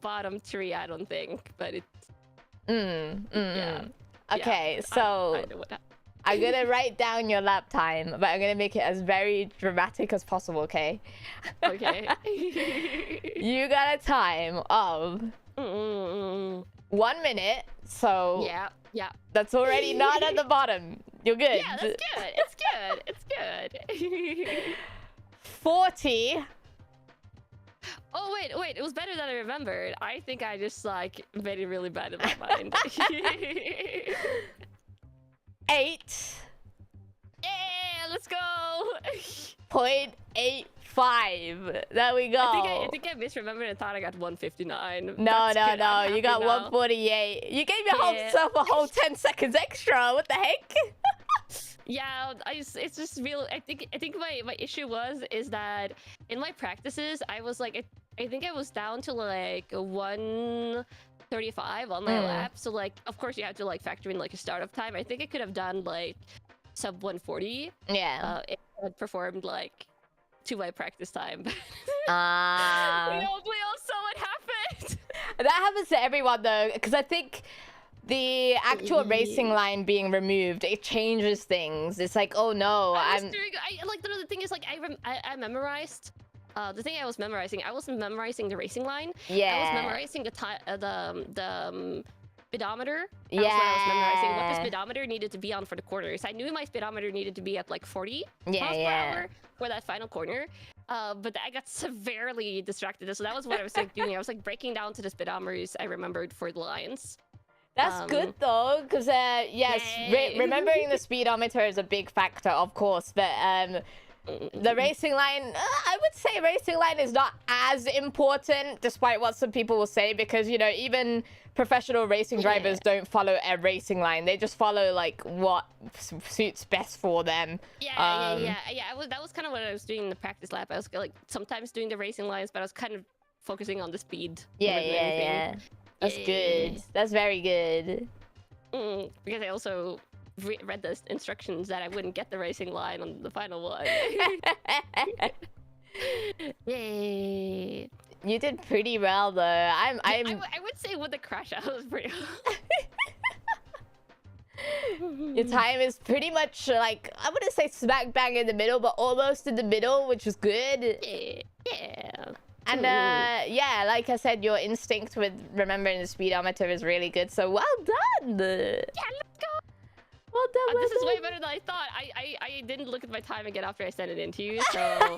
bottom three, I don't think, but it's... Yeah. Okay, yeah, so... I know what happened. I'm gonna write down your lap time, but I'm gonna make it as very dramatic as possible, okay? Okay. You got a time of 1 minute, so yeah. That's already not at the bottom. You're good. Yeah, that's good. It's good. 40. Oh wait, it was better than I remembered. I think I just made it really bad in my mind. 8. Yeah, let's go. 0.85. There we go. I think I misremembered and thought I got 159. No. You got now. 148. You gave yourself a whole 10 seconds extra. What the heck? Yeah, it's just real. I think my issue is that in my practices I was I think I was down to 135 on my lap. So of course you have to factor in a startup time. I think I could have done sub 140. Yeah. If I had performed to my practice time. We Ah. all saw what happened. That happens to everyone though, because I think the actual racing line being removed, it changes things. It's oh no, the thing is I memorized. The thing I was memorizing, I wasn't memorizing the racing line. Yeah. I was memorizing the speedometer. That was what I was memorizing. What the speedometer needed to be on for the corners. I knew my speedometer needed to be at 40 miles per hour for that final corner. But I got severely distracted. So that was what I was doing. I was breaking down to the speedometers I remembered for the lines. That's good though, because yes, remembering the speedometer is a big factor, of course, but the racing line, I would say racing line is not as important, despite what some people will say, because even professional racing drivers don't follow a racing line. They just follow what suits best for them. Yeah. That was kind of what I was doing in the practice lap. I was sometimes doing the racing lines, but I was kind of focusing on the speed. Yeah. That's good. That's very good. Because I also read the instructions that I wouldn't get the racing line on the final one. Yay! You did pretty well though. I would say with the crash out was pretty. Your time is pretty much I wouldn't say smack bang in the middle, but almost in the middle, which is good. Yeah. And like I said, your instinct with remembering the speedometer is really good. So well done. Yeah, let's go. Well This is way better than I thought. I didn't look at my time again after I sent it in to you, so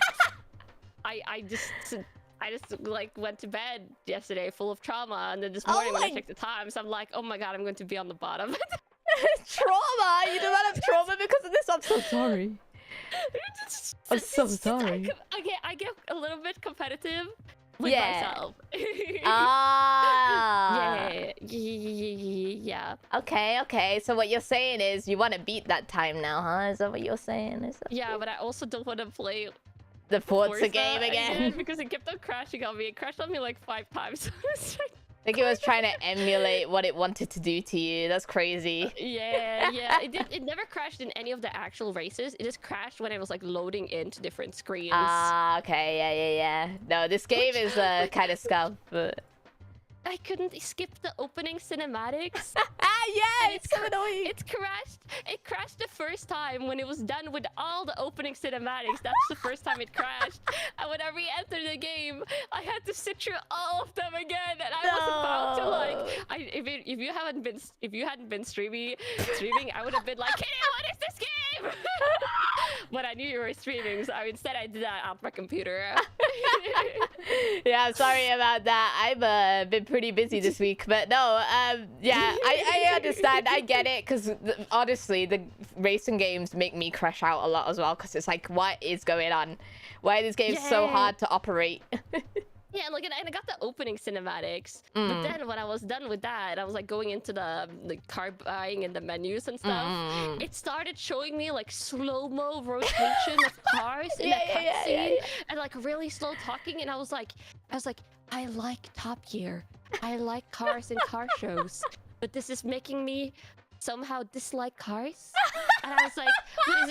I just like went to bed yesterday full of trauma, and then this morning when I checked the times, I'm like, oh my god, I'm going to be on the bottom. Trauma? You developed trauma because of this? I'm so sorry. I'm so sorry. I get a little bit competitive with myself. Yeah. Okay. So what you're saying is you want to beat that time now, huh? Is that what you're saying? Yeah, but I also don't want to play the Forza game again because it kept on crashing on me. It crashed on me like 5 times. I think it was trying to emulate what it wanted to do to you. That's crazy. Yeah. It never crashed in any of the actual races. It just crashed when it was like loading into different screens. Okay. Yeah. No, this game is kind of scuff, but I couldn't skip the opening cinematics. It's so annoying. It crashed the first time when it was done with all the opening cinematics. That's the first time it crashed. And when I re-entered the game, I had to sit through all of them again, and I was about to like, if you hadn't been streaming, I would have been like, Kiri, what is this game? But I knew you were streaming, so instead I did that off my computer. Yeah, sorry about that. I've been pretty busy this week, but no, yeah, I understand. I get it, because honestly, the racing games make me crash out a lot as well, because it's like, what is going on? Why are these games so hard to operate? Yeah, like, and I got the opening cinematics, but then when I was done with that, I was like going into the car buying and the menus and stuff. It started showing me like slow-mo rotation of cars in a cutscene and like really slow talking, and I was like, I like Top Gear. I like cars and car shows, but this is making me somehow dislike cars. And I was like,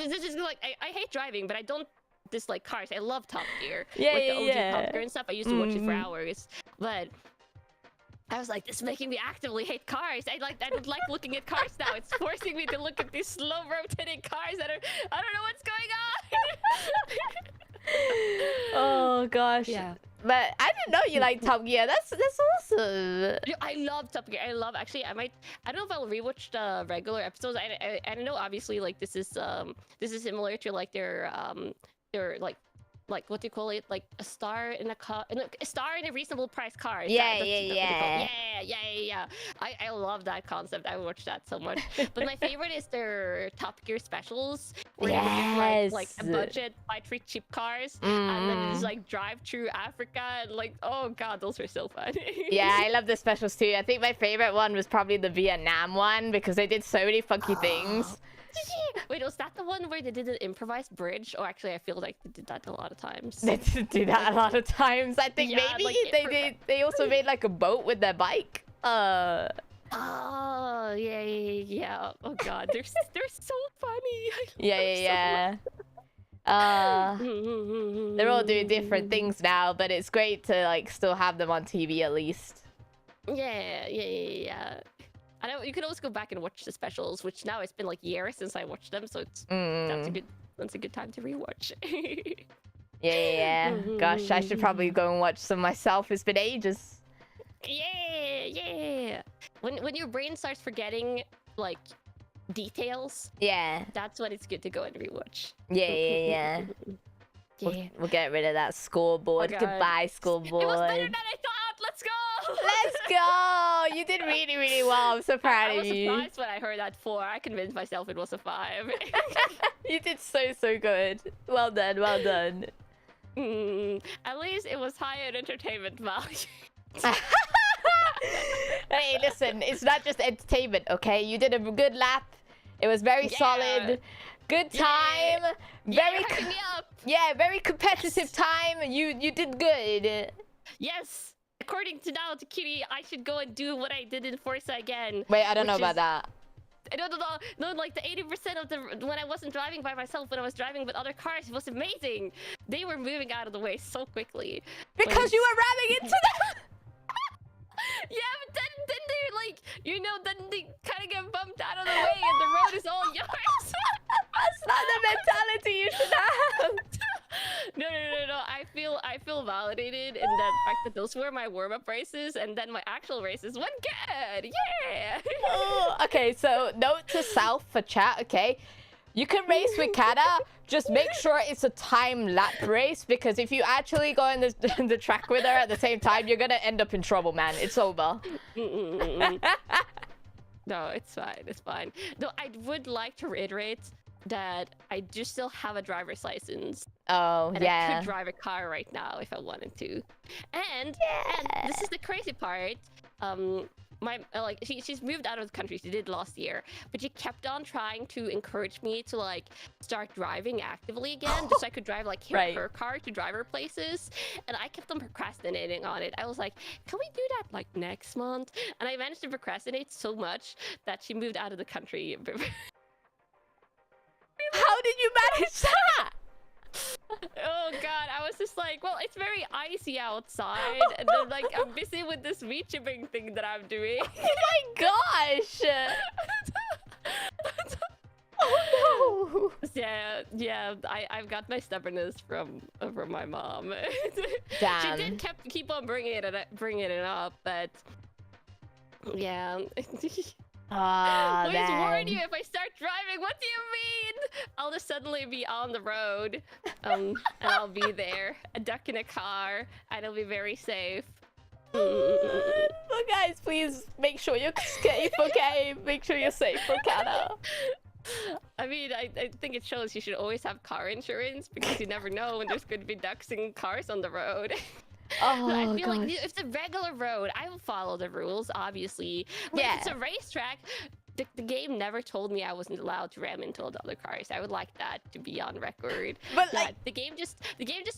this is like, I hate driving, but I don't dislike cars. I love Top Gear. Like the OG Top Gear and stuff. I used to watch it for hours. But I was like, this is making me actively hate cars. I don't like looking at cars now. It's forcing me to look at these slow rotating cars that I don't know what's going on. Oh gosh. Yeah. But I didn't know you liked Top Gear. That's awesome. I love Top Gear. I love, actually, I don't know if I'll rewatch the regular episodes. I know obviously like this is similar to like their like what do you call it, like a star in a car, a star in a reasonable price car. Yeah. I love that concept. I watch that so much. But my favorite is their Top Gear specials, where they give like a budget, buy 3 cheap cars, and then just like drive through Africa, and like, oh god, those were so fun. Yeah, I love the specials too. I think my favorite one was probably the Vietnam one, because they did so many funky things. Wait, was that the one where they did an improvised bridge? Oh, actually, I feel like they did that a lot of times. They did do that a lot of times. I think maybe like they also made like a boat with their bike. Oh yeah. Oh god, they're so funny. Yeah. They're all doing different things now, but it's great to like still have them on TV at least. Yeah. I know you can always go back and watch the specials, which now it's been like years since I watched them, so it's that's a good time to rewatch. Yeah. Gosh, I should probably go and watch some myself. It's been ages. Yeah. When your brain starts forgetting like details, that's when it's good to go and rewatch. Yeah. We'll get rid of that scoreboard. Oh, goodbye, scoreboard. It was better than I thought. Let's go. Let's go. You did really, really well. I'm so proud of you. I was surprised when I heard that 4. I convinced myself it was a 5. You did so good. Well done. At least it was high in entertainment value. Hey, listen, it's not just entertainment, okay? You did a good lap. It was very solid. Good time. Hyping me up. Yeah, very competitive time. You did good. Yes. According to Kiri, I should go and do what I did in Forza again. Wait, I don't know about that. No, like the 80% of the when I wasn't driving by myself, when I was driving with other cars, it was amazing. They were moving out of the way so quickly. Because you were ramming into them. Yeah, but then they're like, then they kind of get bumped out of the way and the road is all yours. That's not the mentality you should have. No. I feel validated in the fact that those were my warm-up races, and then my actual races went good. Yeah. Oh, okay, so note to self for chat, okay? You can race with Kada, just make sure it's a time lap race, because if you actually go in the track with her at the same time, you're gonna end up in trouble, man. It's over. No, it's fine. It's fine. Though I would like to reiterate that I do still have a driver's license. Oh, and yeah. I could drive a car right now if I wanted to. And this is the crazy part. She's moved out of the country. She did last year, but she kept on trying to encourage me to like start driving actively again, just so I could drive like her car to drive her places. And I kept on procrastinating on it. I was like, can we do that like next month? And I managed to procrastinate so much that she moved out of the country. How did you manage that? Oh god, I was just like, well, it's very icy outside, and then like I'm busy with this VTubing thing that I'm doing. Oh my gosh! Oh no! Yeah, I've got my stubbornness from my mom. Damn. She did keep on bringing it up, but yeah. Ah, Please warn you, if I start driving, what do you mean? I'll just suddenly be on the road, and I'll be there, a duck in a car, and it'll be very safe. Well, guys, please make sure you're safe, okay? Make sure you're safe for Kana. I mean, I think it shows you should always have car insurance, because you never know when there's going to be ducks and cars on the road. Oh, I feel like if it's a regular road, I will follow the rules, obviously. But if it's a racetrack, the game never told me I wasn't allowed to ram into all the other cars. I would like that to be on record. But like, the game just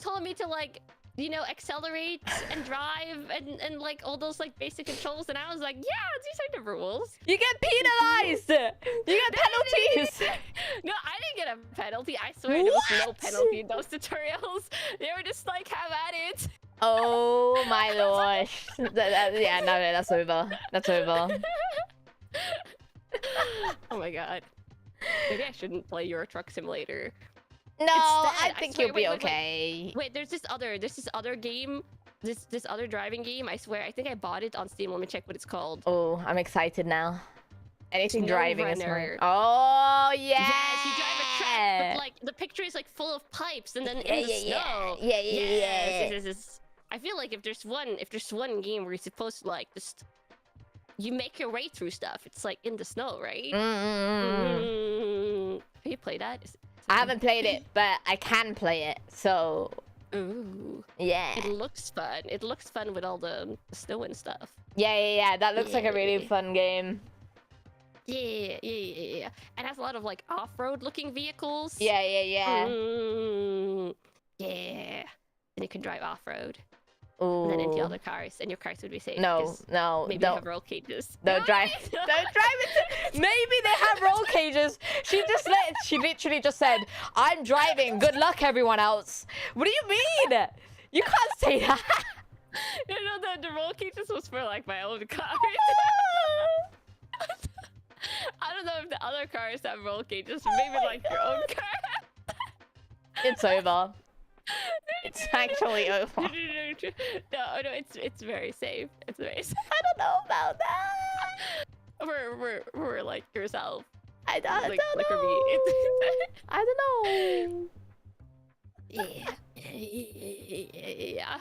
told me to like, you know, accelerate and drive and like all those like basic controls, and I was like, yeah, these are the rules. You get penalized. You get penalties. No, I didn't get a penalty. I swear there was no penalty in those tutorials. They were just like, have at it. Oh my lord. Yeah, no, that's over. That's over. Oh my god. Maybe I shouldn't play Euro Truck Simulator. No, I think you'll be okay. Wait, there's this other game, this other driving game. I swear, I think I bought it on Steam. Let me check what it's called. Oh, I'm excited now. Anything Snow driving is Runner. fun. Oh yeah. Yes, you drive a truck, but like the picture is like full of pipes and then in the snow. Yes. I feel like if there's one game where you're supposed to like just you make your way through stuff, it's like in the snow, right? Have you played that? I haven't played it, but I can play it. So. Ooh. Yeah. It looks fun. It looks fun with all the snow and stuff. Yeah. That looks like a really fun game. Yeah. It has a lot of like off-road looking vehicles. Yeah. Yeah. And you can drive off-road. And then into other cars, and your cars would be safe. No. Maybe they have roll cages. Don't drive it. Maybe they have roll cages. She literally just said, "I'm driving. Good luck, everyone else." What do you mean? You can't say that. No, the roll cages was for like my own car. I don't know if the other cars have roll cages, but maybe like your own car. It's over. It's actually over. No, it's very safe. It's very safe. I don't know about that. We're like yourself. I don't know. I don't know. Yeah.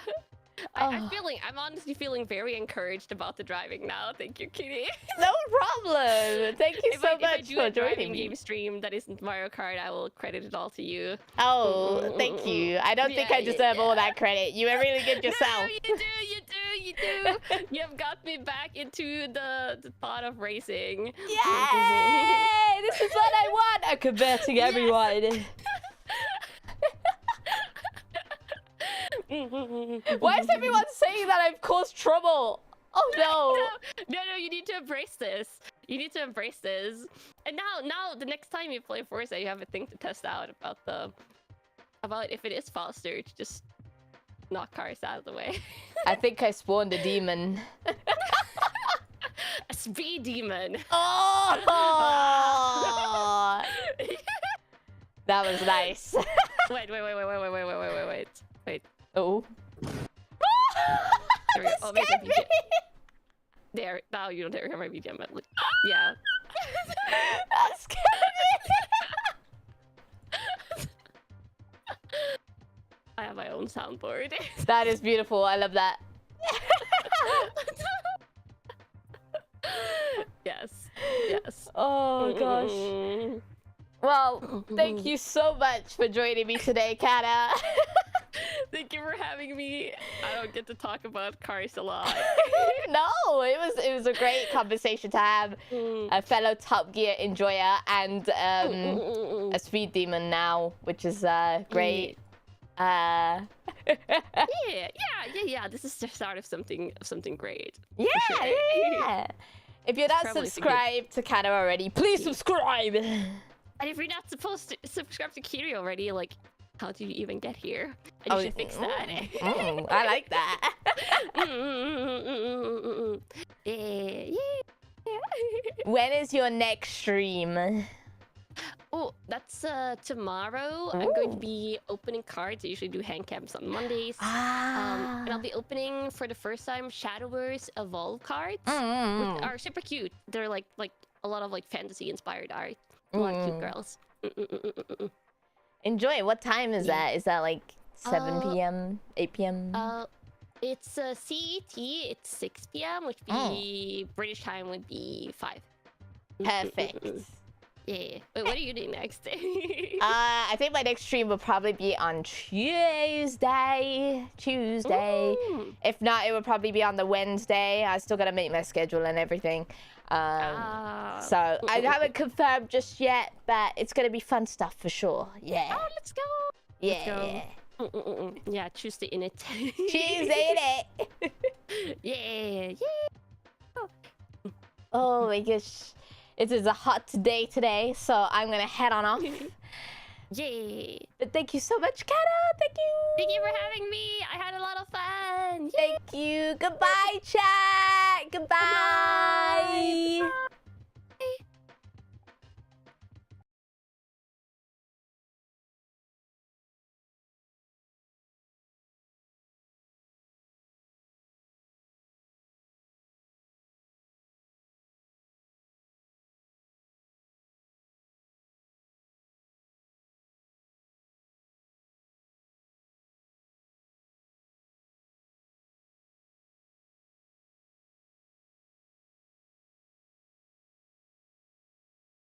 I'm honestly feeling very encouraged about the driving now. Thank you, Kiri. No problem. Thank you so much for joining me. Game stream that isn't Mario Kart, I will credit it all to you. Oh, thank you. I don't think I deserve all that credit. You were really good yourself. No, you do. You have got me back into the thought of racing. Yay! This is what I want. I'm converting everyone. Why is everyone saying that I've caused trouble? Oh no. No, you need to embrace this. You need to embrace this. And now the next time you play Forza, you have a thing to test out about if it is faster to just knock cars out of the way. I think I spawned a demon. A speed demon. Oh! That was nice. Wait. Oh. make a scared me. BGM. There, now you don't dare hear my BGM. But like, yeah. That scared me. I have my own soundboard. That is beautiful. I love that. Yes. Yes. Oh gosh. Well, thank you so much for joining me today, Kata. Thank you for having me. I don't get to talk about cars a lot. No, it was a great conversation to have. A fellow Top Gear enjoyer and a speed demon now, which is great. Yeah. This is the start of something great. Yeah, sure. yeah. If you're not Probably subscribed to Kata already, please subscribe. And if you're not supposed to subscribe to Kiri already, like, how do you even get here? And you should fix that. I like that. Yeah. When is your next stream? Oh, that's tomorrow. I'm going to be opening cards. I usually do hand cams on Mondays. And I'll be opening for the first time Shadowverse Evolve cards, which are super cute. They're like a lot of like fantasy inspired art. A lot of cute girls. Enjoy. What time is that? Is that like 7 p.m., 8 p.m.? It's CET. It's 6 p.m., which be British time would be 5. Perfect. Yeah. Wait, what are you doing next? I think my next stream will probably be on Tuesday. Ooh. If not, it will probably be on the Wednesday. I still gotta make my schedule and everything. So I haven't confirmed just yet, but it's gonna be fun stuff for sure. Yeah. Oh, let's go. Yeah. Yeah, Tuesday in it. Tuesday in it. Yeah. Oh my gosh. It is a hot day today, so I'm gonna head on off. Yay. But thank you so much, Kata. Thank you. Thank you for having me. I had a lot of fun. Thank you. Goodbye, chat. Goodbye. Goodbye.